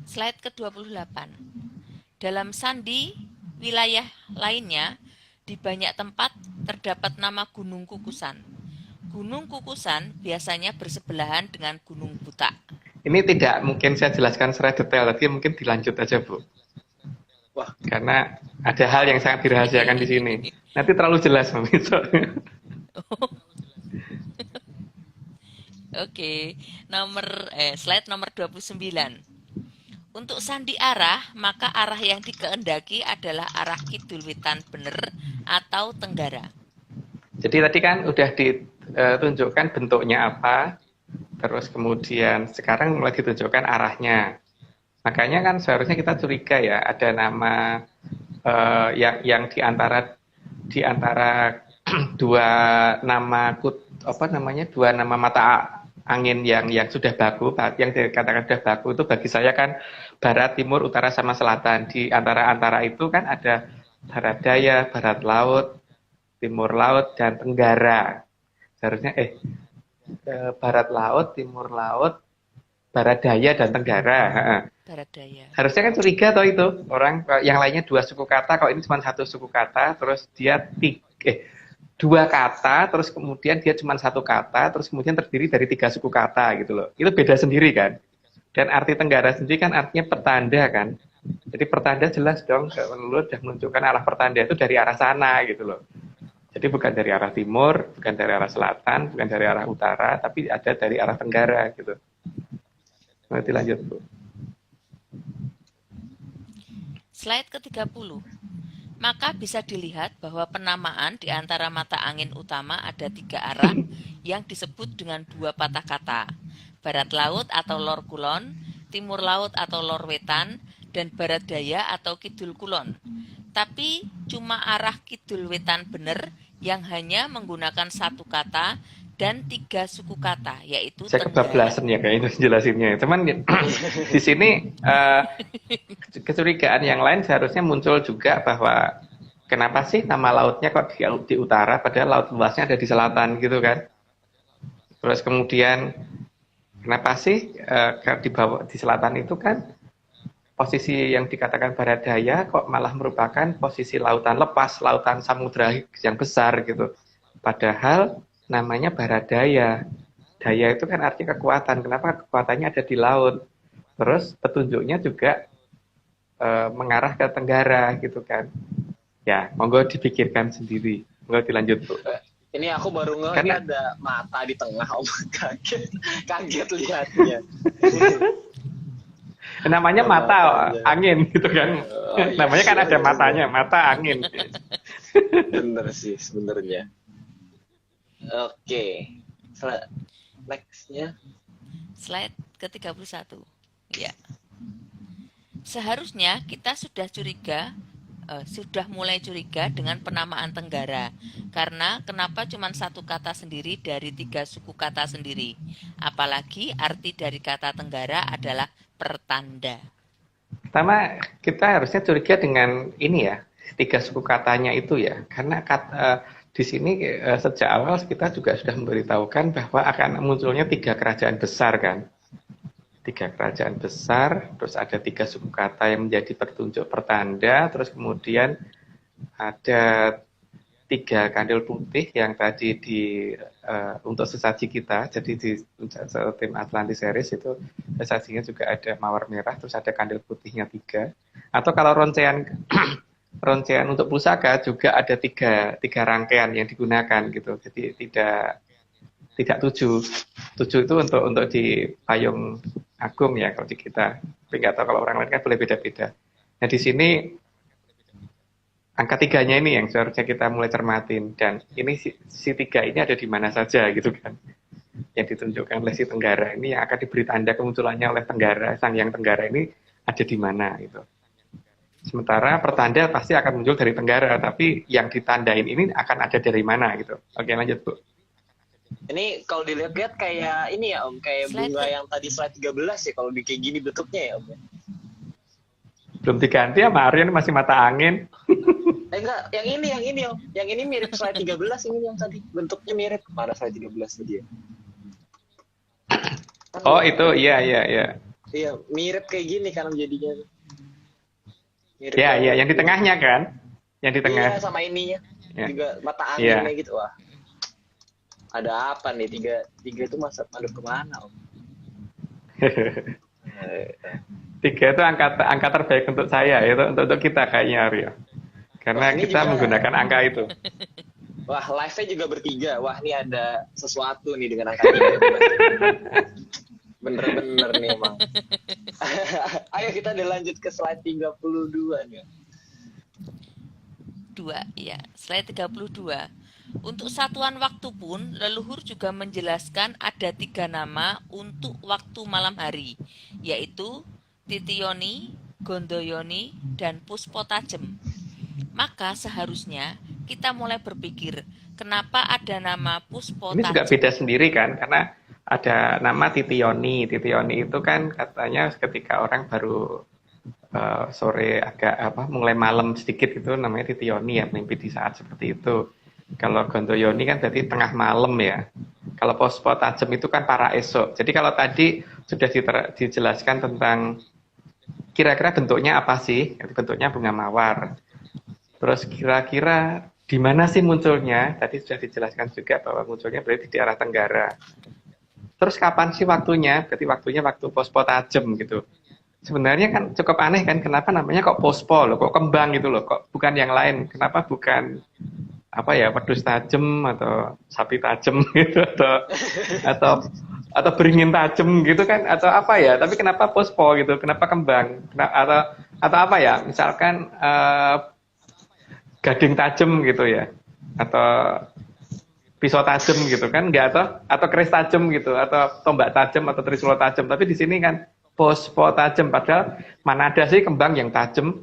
Slide ke-28. Dalam sandi wilayah lainnya, di banyak tempat terdapat nama Gunung Kukusan. Gunung Kukusan biasanya bersebelahan dengan Gunung Butak. Ini tidak mungkin saya jelaskan secara detail, tapi mungkin dilanjut aja Bu. Wah, karena ada hal yang sangat dirahasiakan di sini. Nanti terlalu jelas besok. Oke, slide nomor 29. Untuk sandi arah, maka arah yang dikehendaki adalah arah kidul wetan bener atau tenggara. Jadi tadi kan udah ditunjukkan bentuknya apa, terus kemudian sekarang mulai ditunjukkan arahnya. Makanya kan seharusnya kita curiga ya, ada nama yang di antara dua nama dua nama mata angin yang sudah baku, yang dikatakan sudah baku itu bagi saya kan barat, timur, utara sama selatan. Di antara itu kan ada barat daya, barat laut, timur laut dan tenggara. Seharusnya barat laut, timur laut, barat daya dan tenggara. Barat daya. Harusnya kan curiga toh itu orang yang lainnya dua suku kata, kok ini cuma satu suku kata, terus dia dua kata, terus kemudian dia cuma satu kata, terus kemudian terdiri dari tiga suku kata gitu loh. Itu beda sendiri kan. Dan arti tenggara sendiri kan artinya pertanda kan. Jadi pertanda jelas dong, lu sudah menunjukkan arah pertanda itu dari arah sana gitu loh. Jadi bukan dari arah timur, bukan dari arah selatan, bukan dari arah utara, tapi ada dari arah tenggara gitu. Nanti lanjut Bu. Slide ke-30. Maka bisa dilihat bahwa penamaan di antara mata angin utama ada tiga arah yang disebut dengan dua patah kata. Barat laut atau lor kulon, timur laut atau lor wetan, dan barat daya atau kidul kulon. Tapi cuma arah kidul wetan bener yang hanya menggunakan satu kata dan tiga suku kata, yaitu saya kebablasan ya kayak itu jelasinnya. Cuman di sini kecurigaan yang lain seharusnya muncul juga bahwa kenapa sih nama lautnya kok di utara padahal laut luasnya ada di selatan gitu kan. Terus kemudian kenapa sih di selatan itu kan posisi yang dikatakan barat daya kok malah merupakan posisi lautan lepas, lautan samudra yang besar gitu. Padahal namanya barat daya. Daya itu kan artinya kekuatan. Kenapa kekuatannya ada di laut? Terus petunjuknya juga mengarah ke tenggara gitu kan. Ya, monggo dipikirkan sendiri. Monggo dilanjut Bu. Ini aku baru ngeliat ada mata di tengah, Om. Kaget lihatnya. Namanya mata angin gitu kan. Namanya kan ada matanya, mata angin. Bener sih sebenarnya. Oke. Next-nya. Slide ke-31. Ya. Seharusnya kita sudah mulai curiga dengan penamaan Tenggara. Karena kenapa cuma satu kata sendiri dari 3 suku kata sendiri? Apalagi arti dari kata Tenggara adalah pertanda. Pertama, kita harusnya curiga dengan ini ya, 3 suku katanya itu ya. Karena di sini sejak awal kita juga sudah memberitahukan bahwa akan munculnya 3 kerajaan besar kan. 3 kerajaan besar, terus ada 3 suku kata yang menjadi petunjuk pertanda, terus kemudian ada 3 kandil putih yang tadi untuk sesaji kita, jadi di tim Atlantis Series itu sesajinya juga ada mawar merah, terus ada kandil putihnya 3. Atau kalau roncean untuk pusaka juga ada 3 rangkaian yang digunakan gitu, jadi tidak 7 itu untuk di payung agung ya kalau di kita, tapi nggak tahu kalau orang lain kan boleh beda-beda. Nah di sini angka 3-nya ini yang seharusnya kita mulai cermatin, dan ini si 3 ini ada di mana saja gitu kan, yang ditunjukkan oleh si Tenggara ini yang akan diberi tanda kemunculannya oleh Tenggara, sang yang Tenggara ini ada di mana gitu. Sementara pertanda pasti akan muncul dari Tenggara, tapi yang ditandain ini akan ada dari mana gitu. Oke lanjut Bu. Ini kalau dilihat-lihat kayak ini ya Om, kayak Slide bunga yang tadi slide 13 ya kalau di kayak gini bentuknya ya Om. Belum diganti ya Mario, ini masih mata angin. Enggak, yang ini Om. Yang ini mirip slide 13, ini yang tadi bentuknya mirip. Mana slide 13 tadi ya? Kan Oh itu iya. Iya, mirip kayak gini kan jadinya. Mirip Iya, yang di tengahnya kan? Yang di tengah. Iya, sama ininya. Ya. Juga mata anginnya gitu. Wah. Ada apa nih? Tiga itu masa madep kemana Om? 3 itu angka terbaik untuk saya, itu untuk kita kayaknya Aryo. Karena kita juga menggunakan angka itu. Wah, live-nya juga bertiga. Wah, ini ada sesuatu nih dengan angka 3. Bener-bener nih emang. Ayo kita lanjut ke slide 32 nih. 2, ya. Slide 32. Untuk satuan waktu pun, leluhur juga menjelaskan ada 3 nama untuk waktu malam hari, yaitu Titioni, Gondoyoni, dan Puspotajem. Maka seharusnya kita mulai berpikir, kenapa ada nama Puspotajem? Ini juga beda sendiri kan, karena ada nama Titioni. Titioni itu kan katanya ketika orang baru sore agak mulai malam sedikit itu namanya Titioni ya, mimpi di saat seperti itu. Kalau Gondoyoni kan berarti tengah malam ya. Kalau Puspotajem itu kan para esok. Jadi kalau tadi sudah dijelaskan tentang kira-kira bentuknya apa sih? Bentuknya bunga mawar. Terus kira-kira di mana sih munculnya? Tadi sudah dijelaskan juga bahwa munculnya berarti di arah Tenggara. Terus kapan sih waktunya? Berarti waktunya waktu Puspotajem gitu. Sebenarnya kan cukup aneh kan, kenapa namanya kok pospo loh, kok kembang gitu loh, kok bukan yang lain? Kenapa bukan apa ya, wedus tajem atau sapi tajem gitu, atau beringin tajem gitu kan, atau apa ya? Tapi kenapa pospo gitu? Kenapa kembang? Atau apa ya? Misalkan gading tajem gitu ya, atau pisau tajem gitu kan? Enggak, atau keris tajem gitu, atau tombak tajem atau trisula tajem. Tapi di sini kan pospo tajem, padahal mana ada sih kembang yang tajem,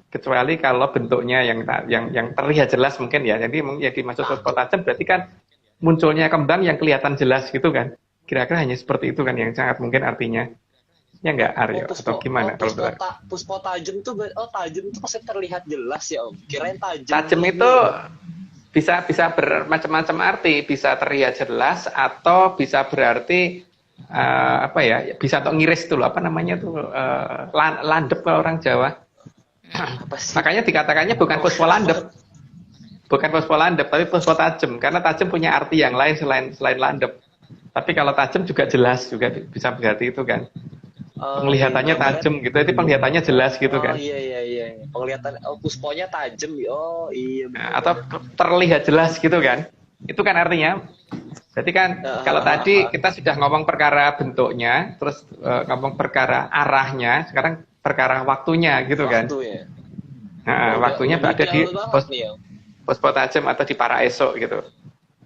kecuali kalau bentuknya yang terlihat jelas mungkin ya. Jadi dimaksud pospo tajem berarti kan munculnya kembang yang kelihatan jelas gitu kan. Kira-kira hanya seperti itu kan yang sangat mungkin artinya. Ya enggak Aryo? Atau gimana kalau Puspo tajem tuh, tajem tuh pasti terlihat jelas ya Om. Kirain tajem. Tajem itu bisa bermacam-macam arti, bisa terlihat jelas atau bisa berarti apa ya, bisa untuk ngiris itu loh, apa namanya tuh, landep kalau orang Jawa. Makanya dikatakannya bukan puspo landep, tapi puspo tajem, karena tajem punya arti yang lain selain landep. Tapi kalau tajem juga jelas, juga bisa berarti itu kan. Penglihatannya tajem gitu, itu penglihatannya jelas gitu kan. Iya. Penglihatan pusponya tajem. Oh iya. Nah, atau terlihat jelas gitu kan. Itu kan artinya. Berarti kan kalau tadi kita sudah ngomong perkara bentuknya, terus ngomong perkara arahnya, sekarang perkara waktunya gitu kan. Nah, waktunya ada di Puspotajem atau di para esok gitu.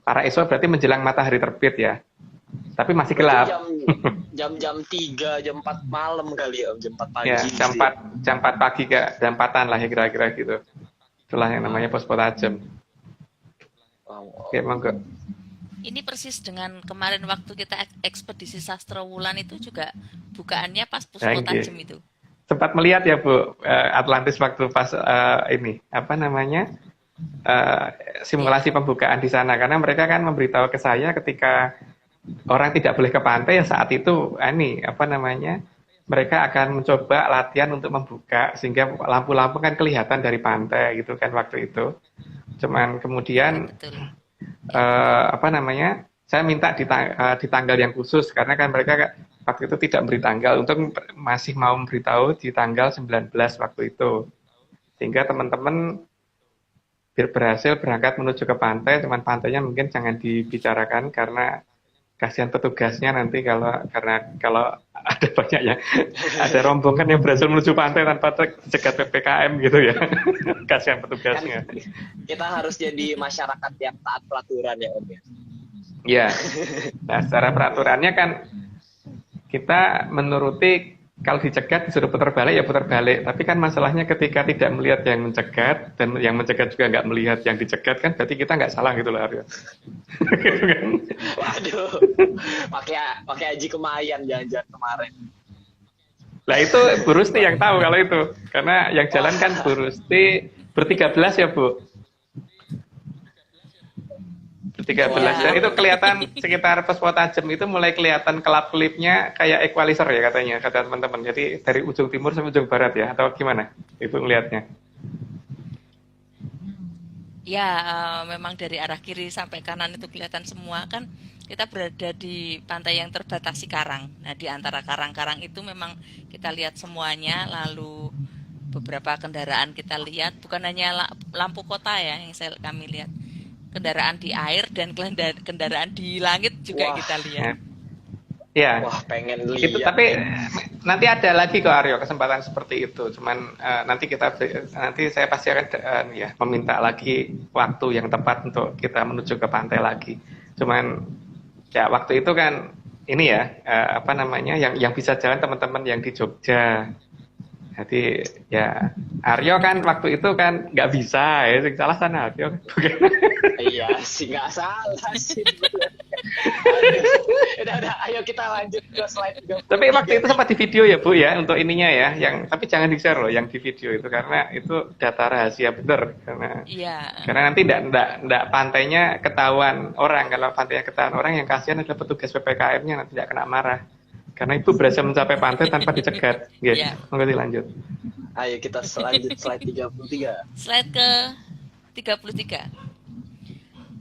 Para esok berarti menjelang matahari terbit ya. Tapi masih Berarti gelap. jam 3, jam 4 malam kali ya, jam 4 pagi Ya, jam gitu ya. 4, jam 4 pagi jam 4-an lah ya kira-kira gitu. Itulah yang namanya pos potajem. Oke, monggo. Ini persis dengan kemarin waktu kita ekspedisi Sastra Wulan itu juga bukaannya pas Puspo Tajem itu. Sempat melihat ya Bu, Atlantis waktu pas ini apa namanya simulasi pembukaan di sana, karena mereka kan memberitahu ke saya ketika orang tidak boleh ke pantai ya saat itu ini apa namanya mereka akan mencoba latihan untuk membuka sehingga lampu-lampu kan kelihatan dari pantai gitu kan waktu itu. Cuman kemudian apa namanya saya minta di tanggal yang khusus karena kan mereka waktu itu tidak memberi tanggal, untuk masih mau memberitahu di tanggal 19 waktu itu, sehingga teman-teman berhasil berangkat menuju ke pantai. Cuman pantainya mungkin jangan dibicarakan karena kasihan petugasnya nanti kalau ada banyak ya ada rombongan yang berhasil menuju pantai tanpa tercegat PPKM gitu ya. Kasihan petugasnya. Kan kita harus jadi masyarakat yang taat peraturan ya Om ya. Ya. Nah, secara peraturannya kan kita menuruti, kalau dicegat disuruh putar balik ya putar balik. Tapi kan masalahnya ketika tidak melihat yang mencegat dan yang mencegat juga nggak melihat yang dicegat, kan berarti kita nggak salah gitu loh Aryo. Waduh, pakai Haji Kemayan jalan-jalan kemarin. Lah itu Bu Rusti yang tahu kalau itu, karena yang jalan kan Bu Rusti ber-13 ya Bu. 13 dan itu kelihatan sekitar pos potajem itu mulai kelihatan kelap-kelipnya kayak equalizer ya katanya kata teman-teman. Jadi dari ujung timur sampai ujung barat ya, atau gimana itu ngelihatnya? Ya, memang dari arah kiri sampai kanan itu kelihatan semua kan. Kita berada di pantai yang terbatasi karang. Nah, di antara karang-karang itu memang kita lihat semuanya. Lalu beberapa kendaraan kita lihat, bukan hanya lampu kota ya yang kami lihat, kendaraan di air dan kendaraan di langit juga kita lihat. Ya. Wah, pengen lihat. Itu tapi nanti ada lagi kok Aryo kesempatan seperti itu. Cuman nanti saya pasti akan meminta lagi waktu yang tepat untuk kita menuju ke pantai lagi. Cuman ya waktu itu kan ini ya apa namanya yang bisa jalan teman-teman yang di Jogja. Jadi ya Aryo kan waktu itu kan nggak bisa ya, salah sana Aryo. Iya sih, nggak salah sih. Udah, ayo kita lanjut ke slide 33. Tapi waktu itu sempat di video ya Bu ya untuk ininya ya, tapi jangan di share loh yang di video itu karena itu data rahasia bener karena nanti ndak pantainya ketahuan orang. Kalau pantainya ketahuan orang, yang kasihan adalah petugas PPKM-nya, nanti tidak kena marah. Karena Ibu berhasil mencapai pantai tanpa dicegat. Oke, monggo dilanjut. Ayo kita lanjut slide 33. Slide ke 33.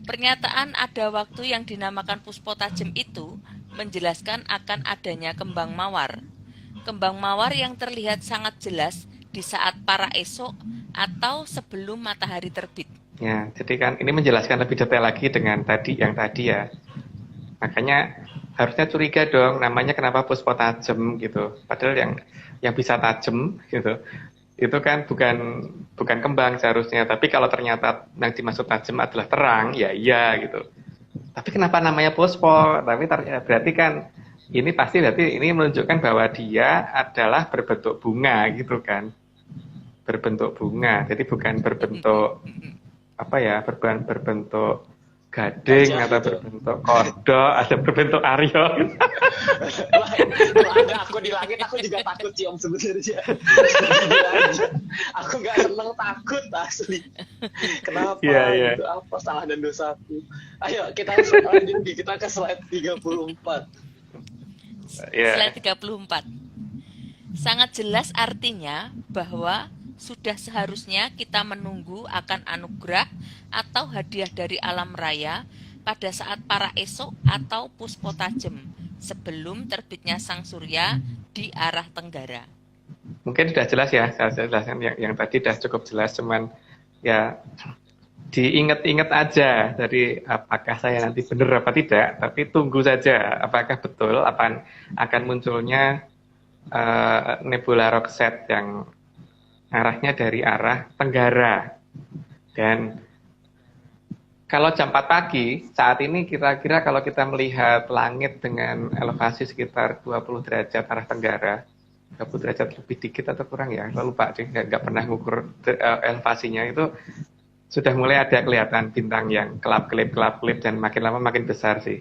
Pernyataan ada waktu yang dinamakan Puspo Tajem itu menjelaskan akan adanya kembang mawar. Kembang mawar yang terlihat sangat jelas di saat para esok atau sebelum matahari terbit. Ya, jadi kan ini menjelaskan lebih detail lagi dengan yang tadi ya. Makanya harusnya curiga dong, namanya kenapa Puspo Tajem gitu. Padahal yang bisa tajem gitu itu kan bukan kembang seharusnya. Tapi kalau ternyata yang dimaksud tajem adalah terang, ya iya gitu. Tapi kenapa namanya Puspo? Tapi berarti kan ini pasti berarti ini menunjukkan bahwa dia adalah berbentuk bunga gitu kan. Berbentuk bunga. Jadi bukan berbentuk apa ya, berbentuk gading atau gitu. Berbentuk kodok atau berbentuk Aryo. Ada aku di langit, aku juga takut sih Om sebenarnya. Aku nggak seneng, takut asli. Kenapa? Itu apa salah dan dosaku? Ayo kita lanjut, kita ke slide 34. Slide 34. Sangat jelas artinya bahwa sudah seharusnya kita menunggu akan anugerah atau hadiah dari alam raya pada saat para esok atau Puspo Tajem sebelum terbitnya sang surya di arah tenggara. Mungkin sudah jelas ya, saya jelaskan yang tadi sudah cukup jelas, cuman ya diingat-ingat aja dari apakah saya nanti benar apa tidak, tapi tunggu saja apakah betul akan munculnya nebula Roxette yang arahnya dari arah tenggara. Dan Kalau jam 4 pagi, saat ini kira-kira kalau kita melihat langit dengan elevasi sekitar 20 derajat arah tenggara, 20 derajat lebih dikit atau kurang ya, lalu Pak deh, nggak pernah ngukur elevasinya, itu sudah mulai ada kelihatan bintang yang kelap-kelip dan makin lama makin besar sih.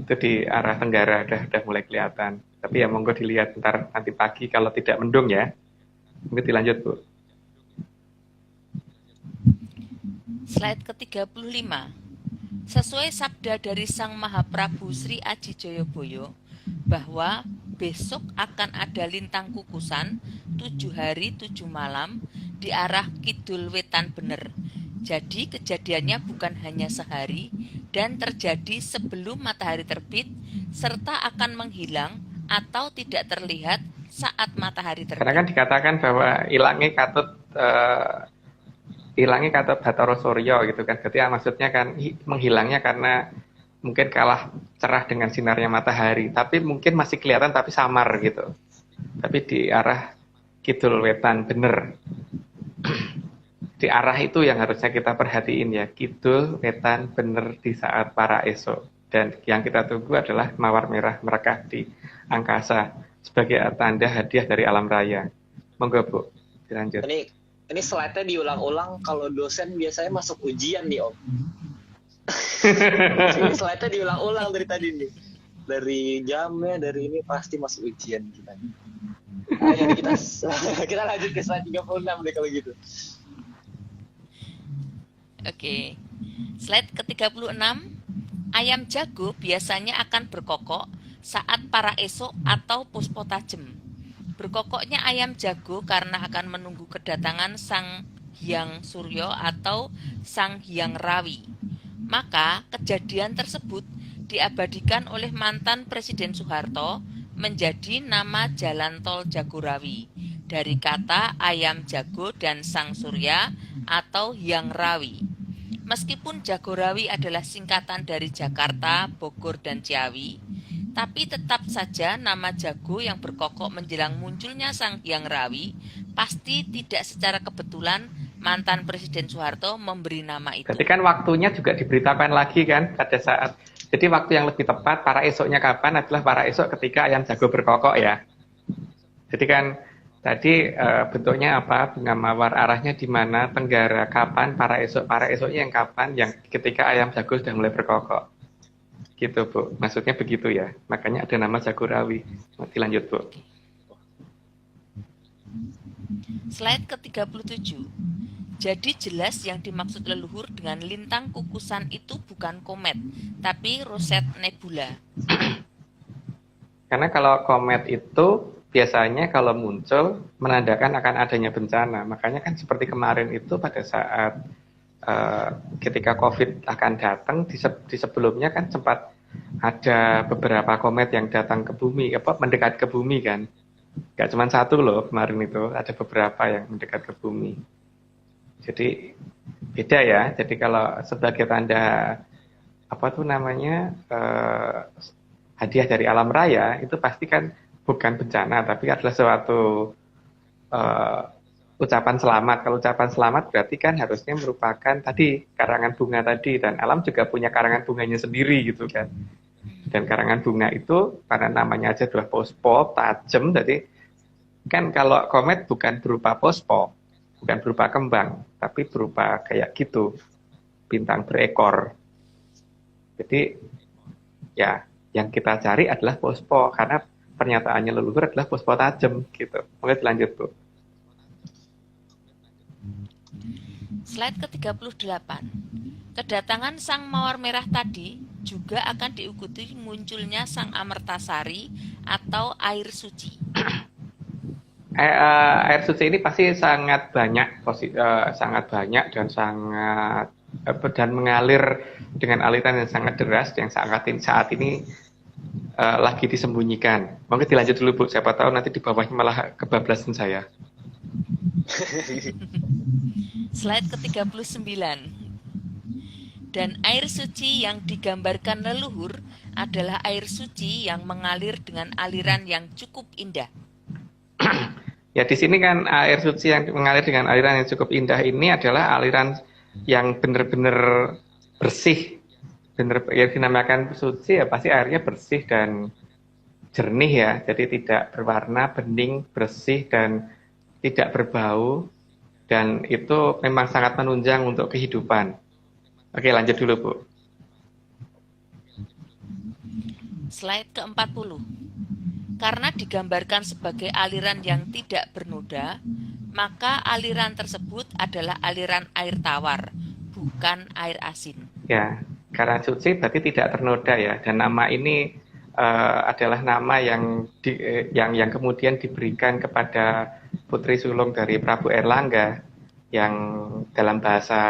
Itu di arah tenggara udah mulai kelihatan. Tapi ya monggo dilihat ntar nanti pagi kalau tidak mendung ya. Mungkin dilanjut Bu. Slide ke-35. Sesuai sabda dari Sang Mahaprabu Sri Aji Joyoboyo bahwa besok akan ada lintang kukusan 7 hari 7 malam di arah kidul wetan bener. Jadi kejadiannya bukan hanya sehari dan terjadi sebelum matahari terbit serta akan menghilang atau tidak terlihat saat matahari terbit. Karena kan dikatakan bahwa hilangnya katut Bathara Surya gitu kan. Berarti maksudnya kan menghilangnya karena mungkin kalah cerah dengan sinarnya matahari, tapi mungkin masih kelihatan tapi samar gitu. Tapi di arah kidul wetan bener. Di arah itu yang harusnya kita perhatiin ya, kidul wetan bener di saat para esok. Dan yang kita tunggu adalah mawar merah merekah di angkasa sebagai tanda hadiah dari alam raya. Monggo Bu, dilanjut. Ini slide-nya diulang-ulang kalau dosen biasanya masuk ujian nih Om. Ini slide-nya diulang-ulang dari tadi nih. Dari jamnya, dari ini pasti masuk ujian kita. Ayo kita lanjut ke slide 36 deh kalau gitu. Oke. Slide ke-36. Ayam jago biasanya akan berkokok saat para esok atau puspo tajem. Berkokoknya ayam jago karena akan menunggu kedatangan Sang Hyang Suryo atau Sang Hyang Rawi. Maka kejadian tersebut diabadikan oleh mantan Presiden Soeharto menjadi nama Jalan Tol Jagorawi dari kata ayam jago dan Sang Surya atau Hyang Rawi. Meskipun Jagorawi adalah singkatan dari Jakarta, Bogor, dan Ciawi, tapi tetap saja nama jago yang berkokok menjelang munculnya Sang Hyang Rawi pasti tidak secara kebetulan mantan Presiden Soeharto memberi nama itu. Berarti kan waktunya juga diberitakan lagi kan pada saat. Jadi waktu yang lebih tepat para esoknya kapan adalah para esok ketika ayam jago berkokok ya. Jadi kan tadi bentuknya apa, bunga mawar arahnya di mana, tenggara, kapan para esoknya yang kapan, yang ketika ayam jago sudah mulai berkokok. Gitu Bu, maksudnya begitu ya. Makanya ada nama Jagorawi. Dilanjut Bu. Slide ke-37. Jadi jelas yang dimaksud leluhur dengan lintang kukusan itu bukan komet, tapi roset nebula. Karena kalau komet itu biasanya kalau muncul menandakan akan adanya bencana. Makanya kan seperti kemarin itu pada saat ketika COVID akan datang, di sebelumnya kan sempat ada beberapa komet yang datang ke bumi, mendekat ke bumi kan. Gak cuma satu loh kemarin itu, ada beberapa yang mendekat ke bumi. Jadi beda ya. Jadi kalau sebagai tanda hadiah dari alam raya itu pasti kan bukan bencana, tapi adalah suatu ucapan selamat. Kalau ucapan selamat berarti kan harusnya merupakan tadi karangan bunga tadi, dan alam juga punya karangan bunganya sendiri gitu kan. Dan karangan bunga itu karena namanya aja adalah pospo, tajem, jadi kan kalau komet bukan berupa pospo, bukan berupa kembang, tapi berupa kayak gitu, bintang berekor. Jadi ya yang kita cari adalah pospo, karena pernyataannya leluhur adalah pospo tajem gitu. Mulai dilanjut Bu. Slide ke-38. Kedatangan Sang Mawar Merah tadi juga akan diikuti munculnya Sang Amertasari atau air suci. Air suci ini pasti sangat banyak dan mengalir dengan aliran yang sangat deras yang saat ini lagi disembunyikan. Mungkin dilanjut dulu Bu, siapa tahu nanti di bawahnya malah kebablasan saya. Slide ke-39. Dan air suci yang digambarkan leluhur adalah air suci yang mengalir dengan aliran yang cukup indah. Ya di sini kan air suci yang mengalir dengan aliran yang cukup indah ini adalah aliran yang benar-benar bersih, benar yang dinamakan suci ya pasti airnya bersih dan jernih ya, jadi tidak berwarna, bening, bersih dan tidak berbau, dan itu memang sangat menunjang untuk kehidupan. Oke, lanjut dulu Bu. Slide ke-40. Karena digambarkan sebagai aliran yang tidak bernoda, maka aliran tersebut adalah aliran air tawar, bukan air asin. Ya, karena suci berarti tidak ternoda ya, dan nama ini adalah nama yang kemudian diberikan kepada putri sulung dari Prabu Erlangga yang dalam bahasa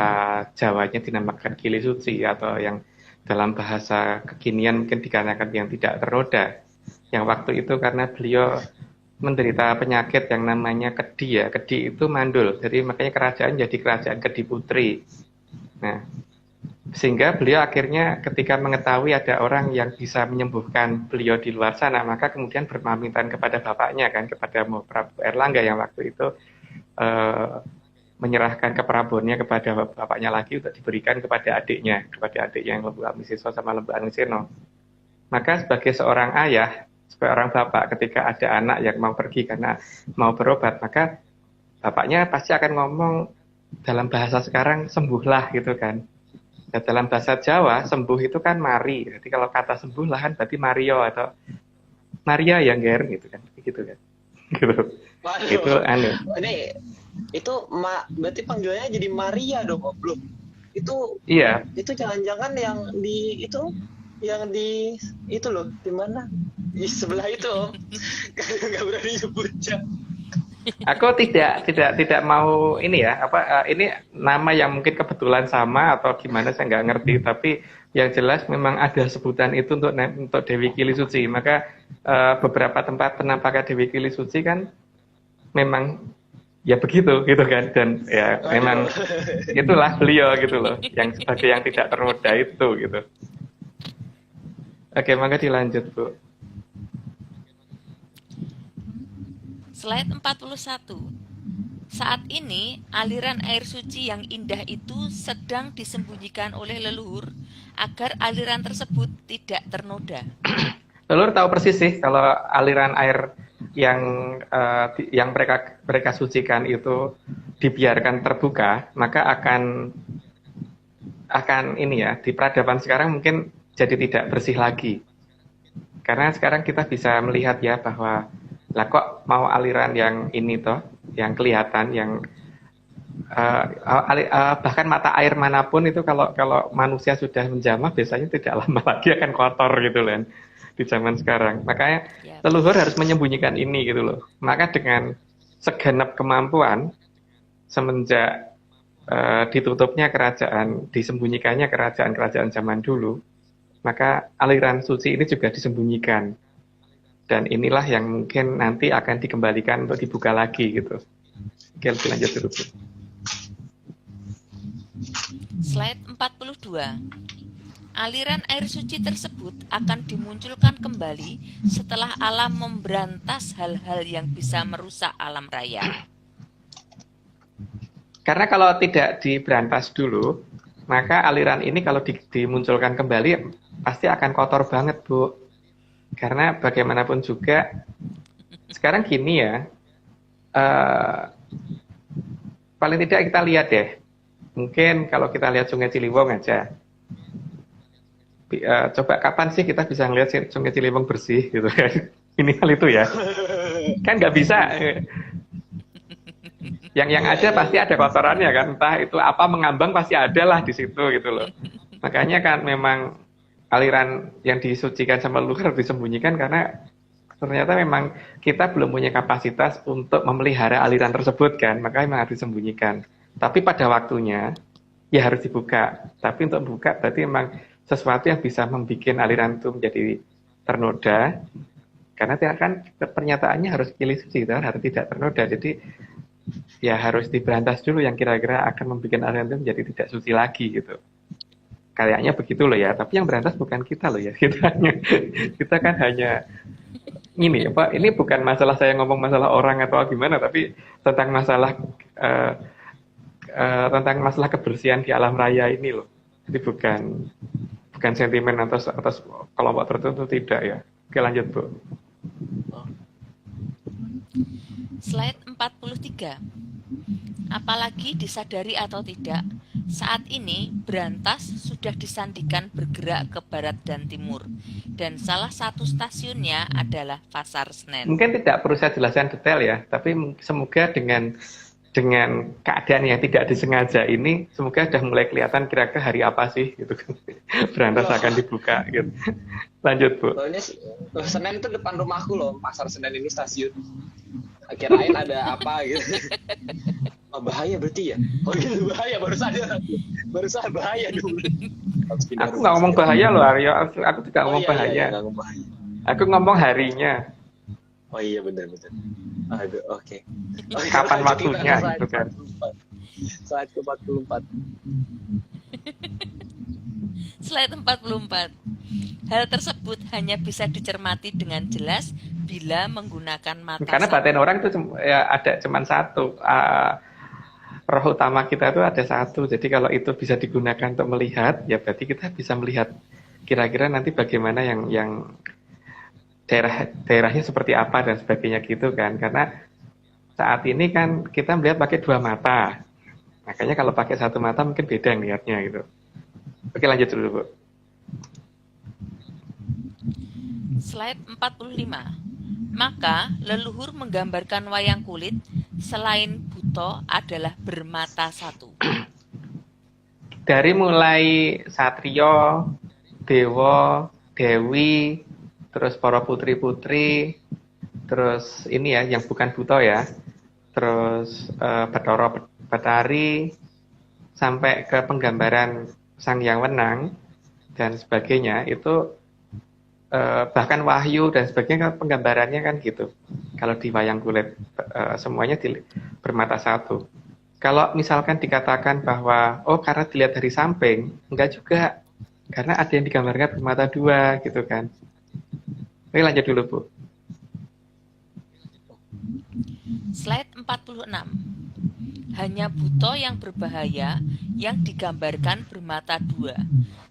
Jawanya dinamakan Gili Suci, atau yang dalam bahasa kekinian mungkin dikarenakan yang tidak ternoda. Yang waktu itu karena beliau menderita penyakit yang namanya kedi ya, kedi itu mandul, jadi makanya kerajaan jadi kerajaan Kedi Putri. Nah, sehingga beliau akhirnya ketika mengetahui ada orang yang bisa menyembuhkan beliau di luar sana, maka kemudian berpamitan kepada bapaknya kan, kepada Prabu Erlangga yang waktu itu menyerahkan keprabonnya kepada bapaknya lagi untuk diberikan kepada adiknya yang Lembu Amisiswa sama Lembu Angiseno. Maka sebagai seorang ayah, sebagai orang bapak, ketika ada anak yang mau pergi karena mau berobat, maka bapaknya pasti akan ngomong dalam bahasa sekarang, sembuhlah gitu kan. Nah, dalam bahasa Jawa, sembuh itu kan mari. Jadi kalau kata sembuhlah kan berarti Mario atau Maria yang ger gitu kan. Gitu kan. Gitu. Waduh. Itu berarti panggilannya jadi Maria dong, belum. Itu iya. Itu jangan-jangan yang di itu loh, di mana? Di sebelah itu, Om. Enggak berani nyebutnya. Aku tidak mau ini ya, ini nama yang mungkin kebetulan sama atau gimana saya nggak ngerti, tapi yang jelas memang ada sebutan itu untuk Dewi Kili Suci. Maka beberapa tempat penampakan Dewi Kili Suci kan memang ya begitu gitu kan, dan ya memang itulah beliau gitu loh, yang sebagai yang tidak ternoda itu gitu. Oke, maka dilanjut Bu. Slide 41. Saat ini, aliran air suci yang indah itu sedang disembunyikan oleh leluhur agar aliran tersebut tidak ternoda. Leluhur tahu persis sih kalau aliran air yang mereka sucikan itu dibiarkan terbuka, maka akan ini ya, di peradaban sekarang mungkin jadi tidak bersih lagi. Karena sekarang kita bisa melihat ya bahwa lah kok mau aliran yang ini toh, yang kelihatan, yang bahkan mata air manapun itu kalau manusia sudah menjamah biasanya tidak lama lagi akan kotor gitu kan di zaman sekarang. Makanya leluhur harus menyembunyikan ini gitu loh. Maka dengan segenap kemampuan semenjak ditutupnya kerajaan, disembunyikannya kerajaan-kerajaan zaman dulu, maka aliran suci ini juga disembunyikan. Dan inilah yang mungkin nanti akan dikembalikan untuk dibuka lagi gitu. Oke, lebih lanjut dulu. Slide 42. Aliran air suci tersebut akan dimunculkan kembali setelah alam memberantas hal-hal yang bisa merusak alam raya. Karena kalau tidak diberantas dulu, maka aliran ini kalau dimunculkan kembali pasti akan kotor banget, Bu. Karena bagaimanapun juga sekarang gini ya, paling tidak kita lihat deh, mungkin kalau kita lihat Sungai Ciliwung aja, coba kapan sih kita bisa ngelihat Sungai Ciliwung bersih gitu kan? Minimal itu ya, kan nggak bisa. Yang ada pasti ada kotorannya kan, entah itu apa mengambang pasti ada lah di situ gitu loh. Makanya kan memang aliran yang disucikan sama leluhur harus disembunyikan karena ternyata memang kita belum punya kapasitas untuk memelihara aliran tersebut kan, maka memang harus disembunyikan. Tapi pada waktunya ya harus dibuka. Tapi untuk buka berarti memang sesuatu yang bisa membuat aliran itu menjadi ternoda, karena kan pernyataannya harus pilih suci, harus tidak ternoda. Jadi ya harus diberantas dulu yang kira-kira akan membuat aliran itu menjadi tidak suci lagi gitu. Kayaknya begitu loh ya, tapi yang berantas bukan kita loh ya, kita kan hanya ini Pak, ini bukan masalah saya ngomong masalah orang atau gimana, tapi tentang masalah kebersihan di alam raya ini loh. Jadi bukan sentimen atas kelompok tertentu, tidak ya. Oke, lanjut Bu. Slide 43. Apalagi disadari atau tidak, saat ini Brantas sudah disandikan bergerak ke barat dan timur, dan salah satu stasiunnya adalah Pasar Senen. Mungkin tidak perlu saya jelaskan detail ya, tapi semoga dengan keadaan yang tidak disengaja ini, semoga sudah mulai kelihatan kira-kira hari apa sih gitu kan. Brantas akan dibuka gitu. Lanjut Bu. Soalnya Senen itu depan rumahku loh, Pasar Senen ini stasiun. Kirain ada apa gitu. Oh, bahaya berarti ya? Oh gitu, bahaya, baru sadar bahaya dulu. Aku nggak ngomong bahaya loh Aryo, aku tidak ngomong bahaya. Nggak ngomong bahaya. Aku ngomong harinya. Oh iya benar. Aduh, oke. Kapan waktunya gitu kan. Slide ke-44. Slide 44. Hal tersebut hanya bisa dicermati dengan jelas bila menggunakan mata. Karena batin orang itu ya ada cuma satu. Roh utama kita itu ada satu. Jadi kalau itu bisa digunakan untuk melihat, ya berarti kita bisa melihat kira-kira nanti bagaimana yang daerahnya seperti apa dan sebagainya gitu kan. Karena saat ini kan kita melihat pakai dua mata. Makanya kalau pakai satu mata mungkin beda ngelihatnya gitu. Oke, lanjut dulu Bu. Slide 45. Maka leluhur menggambarkan wayang kulit selain buto adalah bermata satu. Dari mulai satrio, dewa, dewi, terus para putri-putri, terus ini ya yang bukan buto ya, terus Bathara Bathari, sampai ke penggambaran Sang Hyang Wenang dan sebagainya itu bahkan wahyu dan sebagainya penggambarannya kan gitu. Kalau di wayang kulit semuanya bermata satu. Kalau misalkan dikatakan bahwa karena dilihat dari samping, enggak juga. Karena ada yang digambarkan bermata dua gitu kan. Oke, lanjut dulu Bu. Slide 46. Hanya buto yang berbahaya yang digambarkan bermata dua.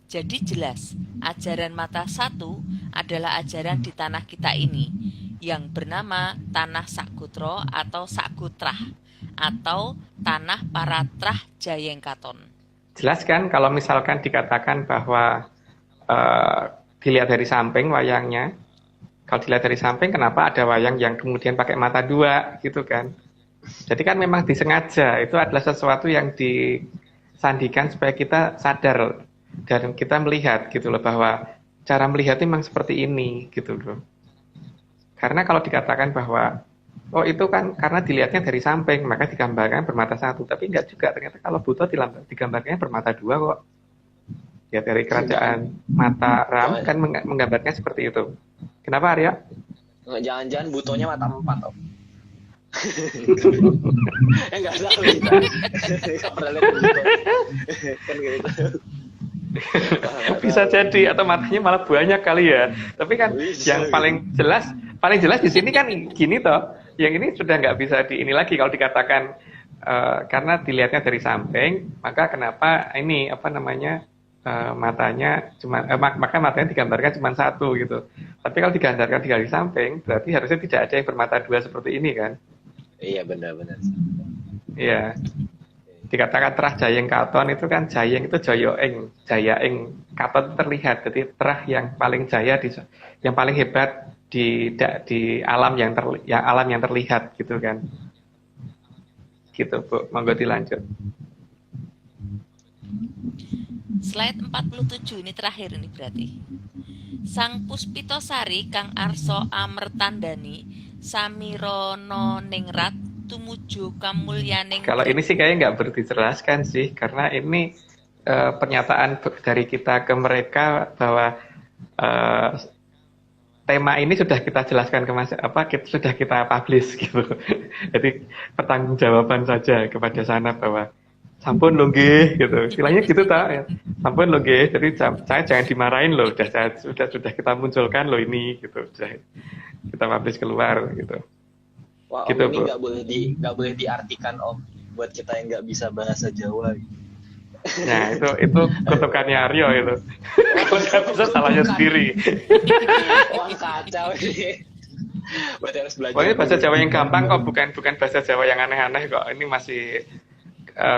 Jadi jelas, ajaran mata satu adalah ajaran di tanah kita ini, yang bernama Tanah Sakutro atau Sakutrah, atau Tanah Paratrah Jayengkaton. Jelas kan kalau misalkan dikatakan bahwa dilihat dari samping wayangnya, kalau dilihat dari samping kenapa ada wayang yang kemudian pakai mata dua gitu kan. Jadi kan memang disengaja, itu adalah sesuatu yang disandikan supaya kita sadar dan kita melihat gitu loh bahwa cara melihatnya memang seperti ini gitu loh. Karena kalau dikatakan bahwa itu kan karena dilihatnya dari samping maka digambarkan bermata satu, tapi enggak juga, ternyata kalau buto digambarkannya bermata dua kok. Ya dari kerajaan Mataram kan menggambarnya seperti itu. Kenapa Arya? Jangan-jangan butonya mata 4 Om. Enggak tahu kita. Enggak pernah lihat buto. Kan gitu. Bisa jadi, atau matanya malah banyak kali ya. Tapi kan yang paling jelas di sini kan gini toh. Yang ini sudah nggak bisa ini lagi kalau dikatakan karena dilihatnya dari samping, maka kenapa ini matanya cuma maka matanya digambarkan cuma satu gitu. Tapi kalau digambarkan dari samping, berarti harusnya tidak ada yang bermata dua seperti ini kan? Iya benar-benar. Iya. Dikatakan terah jayeng katon itu kan jayeng itu joyoeng, jayaeng, katon terlihat. Jadi terah yang paling jaya yang paling hebat di alam yang terlihat gitu kan. Gitu Bu, monggo dilanjut. Slide 47 ini terakhir ini berarti. Sang Puspitosari Kang Arso Amertandani Samirono Ningrat tumuju kamulyaning. Kalau ini sih kayaknya nggak perlu dijelaskan sih, karena ini pernyataan dari kita ke mereka bahwa tema ini sudah kita jelaskan sudah kita publish gitu. Jadi pertanggungjawaban saja kepada sana bahwa sampun lo nggih gitu. Istilahnya gitu ya. Sampun lo nggih. Jadi saya jangan dimarahin loh, sudah kita munculkan lo ini gitu. Sudah kita publish keluar gitu. Wah, gitu, Om, ini nggak boleh diartikan Om buat kita yang nggak bisa bahasa Jawa. Nah, itu kutukannya Aryo itu. Kalau nggak bisa salahnya sendiri. Wah, kacau ini. Berarti harus belajar. Pokoknya bahasa Jawa yang gampang kok, bukan bahasa Jawa yang aneh-aneh kok. Ini masih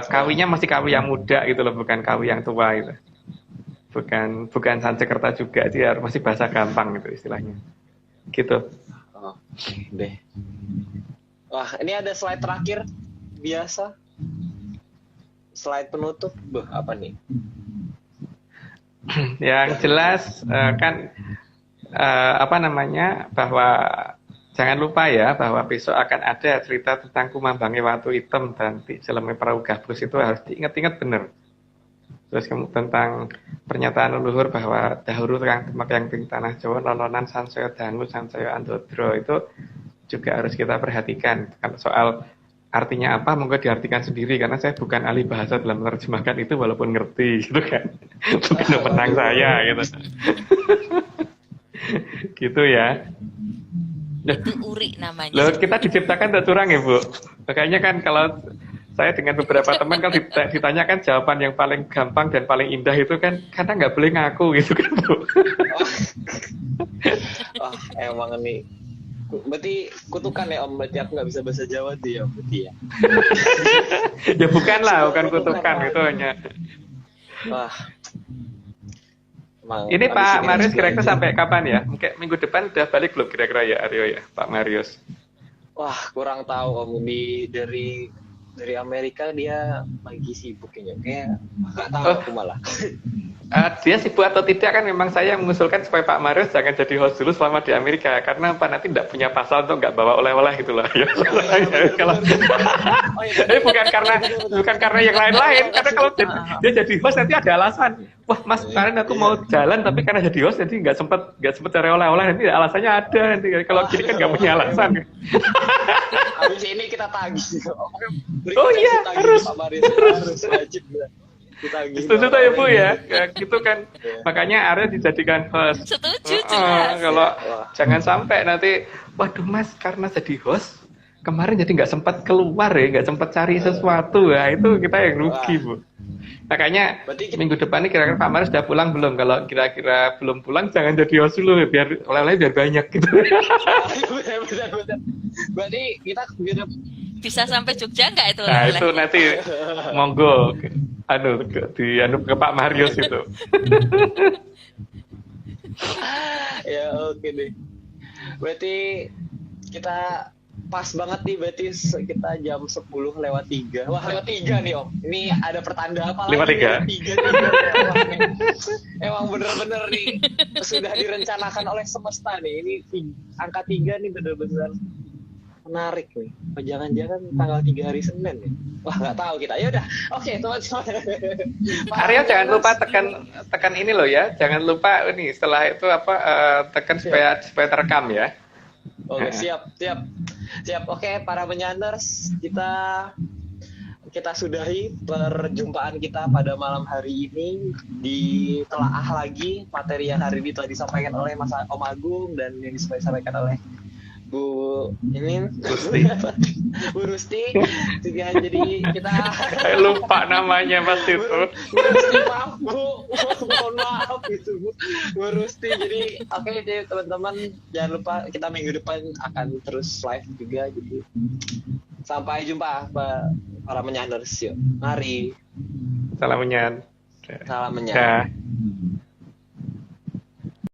kawinya masih kawi yang muda gitu loh, bukan kawi yang tua gitu. Bukan Sansekerta juga, dia masih bahasa gampang gitu istilahnya. Gitu. Oh, deh. Wah, ini ada slide terakhir biasa. Slide penutup. Apa nih? Yang jelas kan bahwa jangan lupa ya bahwa besok akan ada cerita tentang kumambange watu hitam dan jeleme perahu gabus, itu harus diingat-ingat bener. Terus tentang pernyataan leluhur bahwa dahulu kang demek yang ping tanah Jawa nononan sansaya dangu sansaya andodro, itu juga harus kita perhatikan. Kalau soal artinya apa, monggo diartikan sendiri, karena saya bukan ahli bahasa dalam menerjemahkan itu walaupun ngerti gitu kan. Bukan menang saya gitu. Gitu ya. Itu uri namanya. Loh, kita diciptakan untuk curang ya, Bu. Makanya kan kalau saya dengan beberapa teman kan ditanyakan jawaban yang paling gampang dan paling indah itu kan karena nggak boleh ngaku gitu kan, Bu. Oh, emang nih. Berarti kutukan ya Om, berarti aku nggak bisa bahasa Jawa tuh ya, berarti ya. Ya bukan kutukan, itu hanya. Wah. Ini Pak Marius kira-kira sampai kapan ya? Mungkin minggu depan udah balik belum kira-kira ya Aryo ya, Pak Marius? Wah, kurang tahu Om, dari Amerika dia lagi sibuk kayaknya. Kayak nggak tahu aku malah. Dia sibuk atau tidak kan memang saya mengusulkan supaya Pak Marius jangan jadi host dulu selama di Amerika, karena Pak nanti tidak punya pasal untuk nggak bawa oleh-oleh gitu loh. Kalau bukan karena yang lain-lain, karena kalau dia jadi host nanti ada alasan. Wah Mas, kemarin aku mau jalan tapi karena jadi host jadi nggak sempet cari oleh-oleh, nanti alasannya ada nanti. Kalau gini kan nggak punya alasan. Habis ini kita tagih. Oh iya, harus wajib. Setuju ya Bu ya, gitu kan. Makanya Arya dijadikan host. Setuju jelas. Kalau jangan sampai nanti, waduh Mas karena jadi host kemarin jadi nggak sempat keluar ya, nggak sempat cari sesuatu ya, itu kita yang rugi Bu. Makanya minggu depan ini kira-kira Pak Marius sudah pulang belum? Kalau kira-kira belum pulang jangan jadi host dulu, biar oleh-oleh biar banyak gitu. Betul. Berarti kita bisa sampai Jogja nggak itu? Nah itu nanti monggo ke Pak Marius itu. Ya oke deh. Berarti kita pas banget nih, berarti kita jam 10:03. Wah, lewat 3 nih Om. Ini ada pertanda apa lagi? 5:03. Emang bener-bener nih sudah direncanakan oleh semesta nih. Ini angka 3 nih bener-bener menarik nih. Oh, jangan-jangan tanggal 3 hari Senin ya? Wah, nggak tahu kita. Ya udah, oke teman-teman. Arya jangan lupa tekan ini loh ya. Jangan lupa ini setelah itu tekan supaya terekam ya. Oke, siap. Oke, para penyanders, kita sudahi perjumpaan kita pada malam hari ini. Ditelaah lagi materi yang hari ini telah disampaikan oleh Mas Om Agung dan yang disampaikan oleh Bu Rusti. Jadi kita lupa namanya Mas itu. Bu Rusti, maaf Bu, mohon maaf itu Bu Rusti. Jadi oke deh teman-teman, jangan lupa kita minggu depan akan terus live juga. Jadi sampai jumpa para menyanders yuk. Mari. Salam menyan. Salam menyan.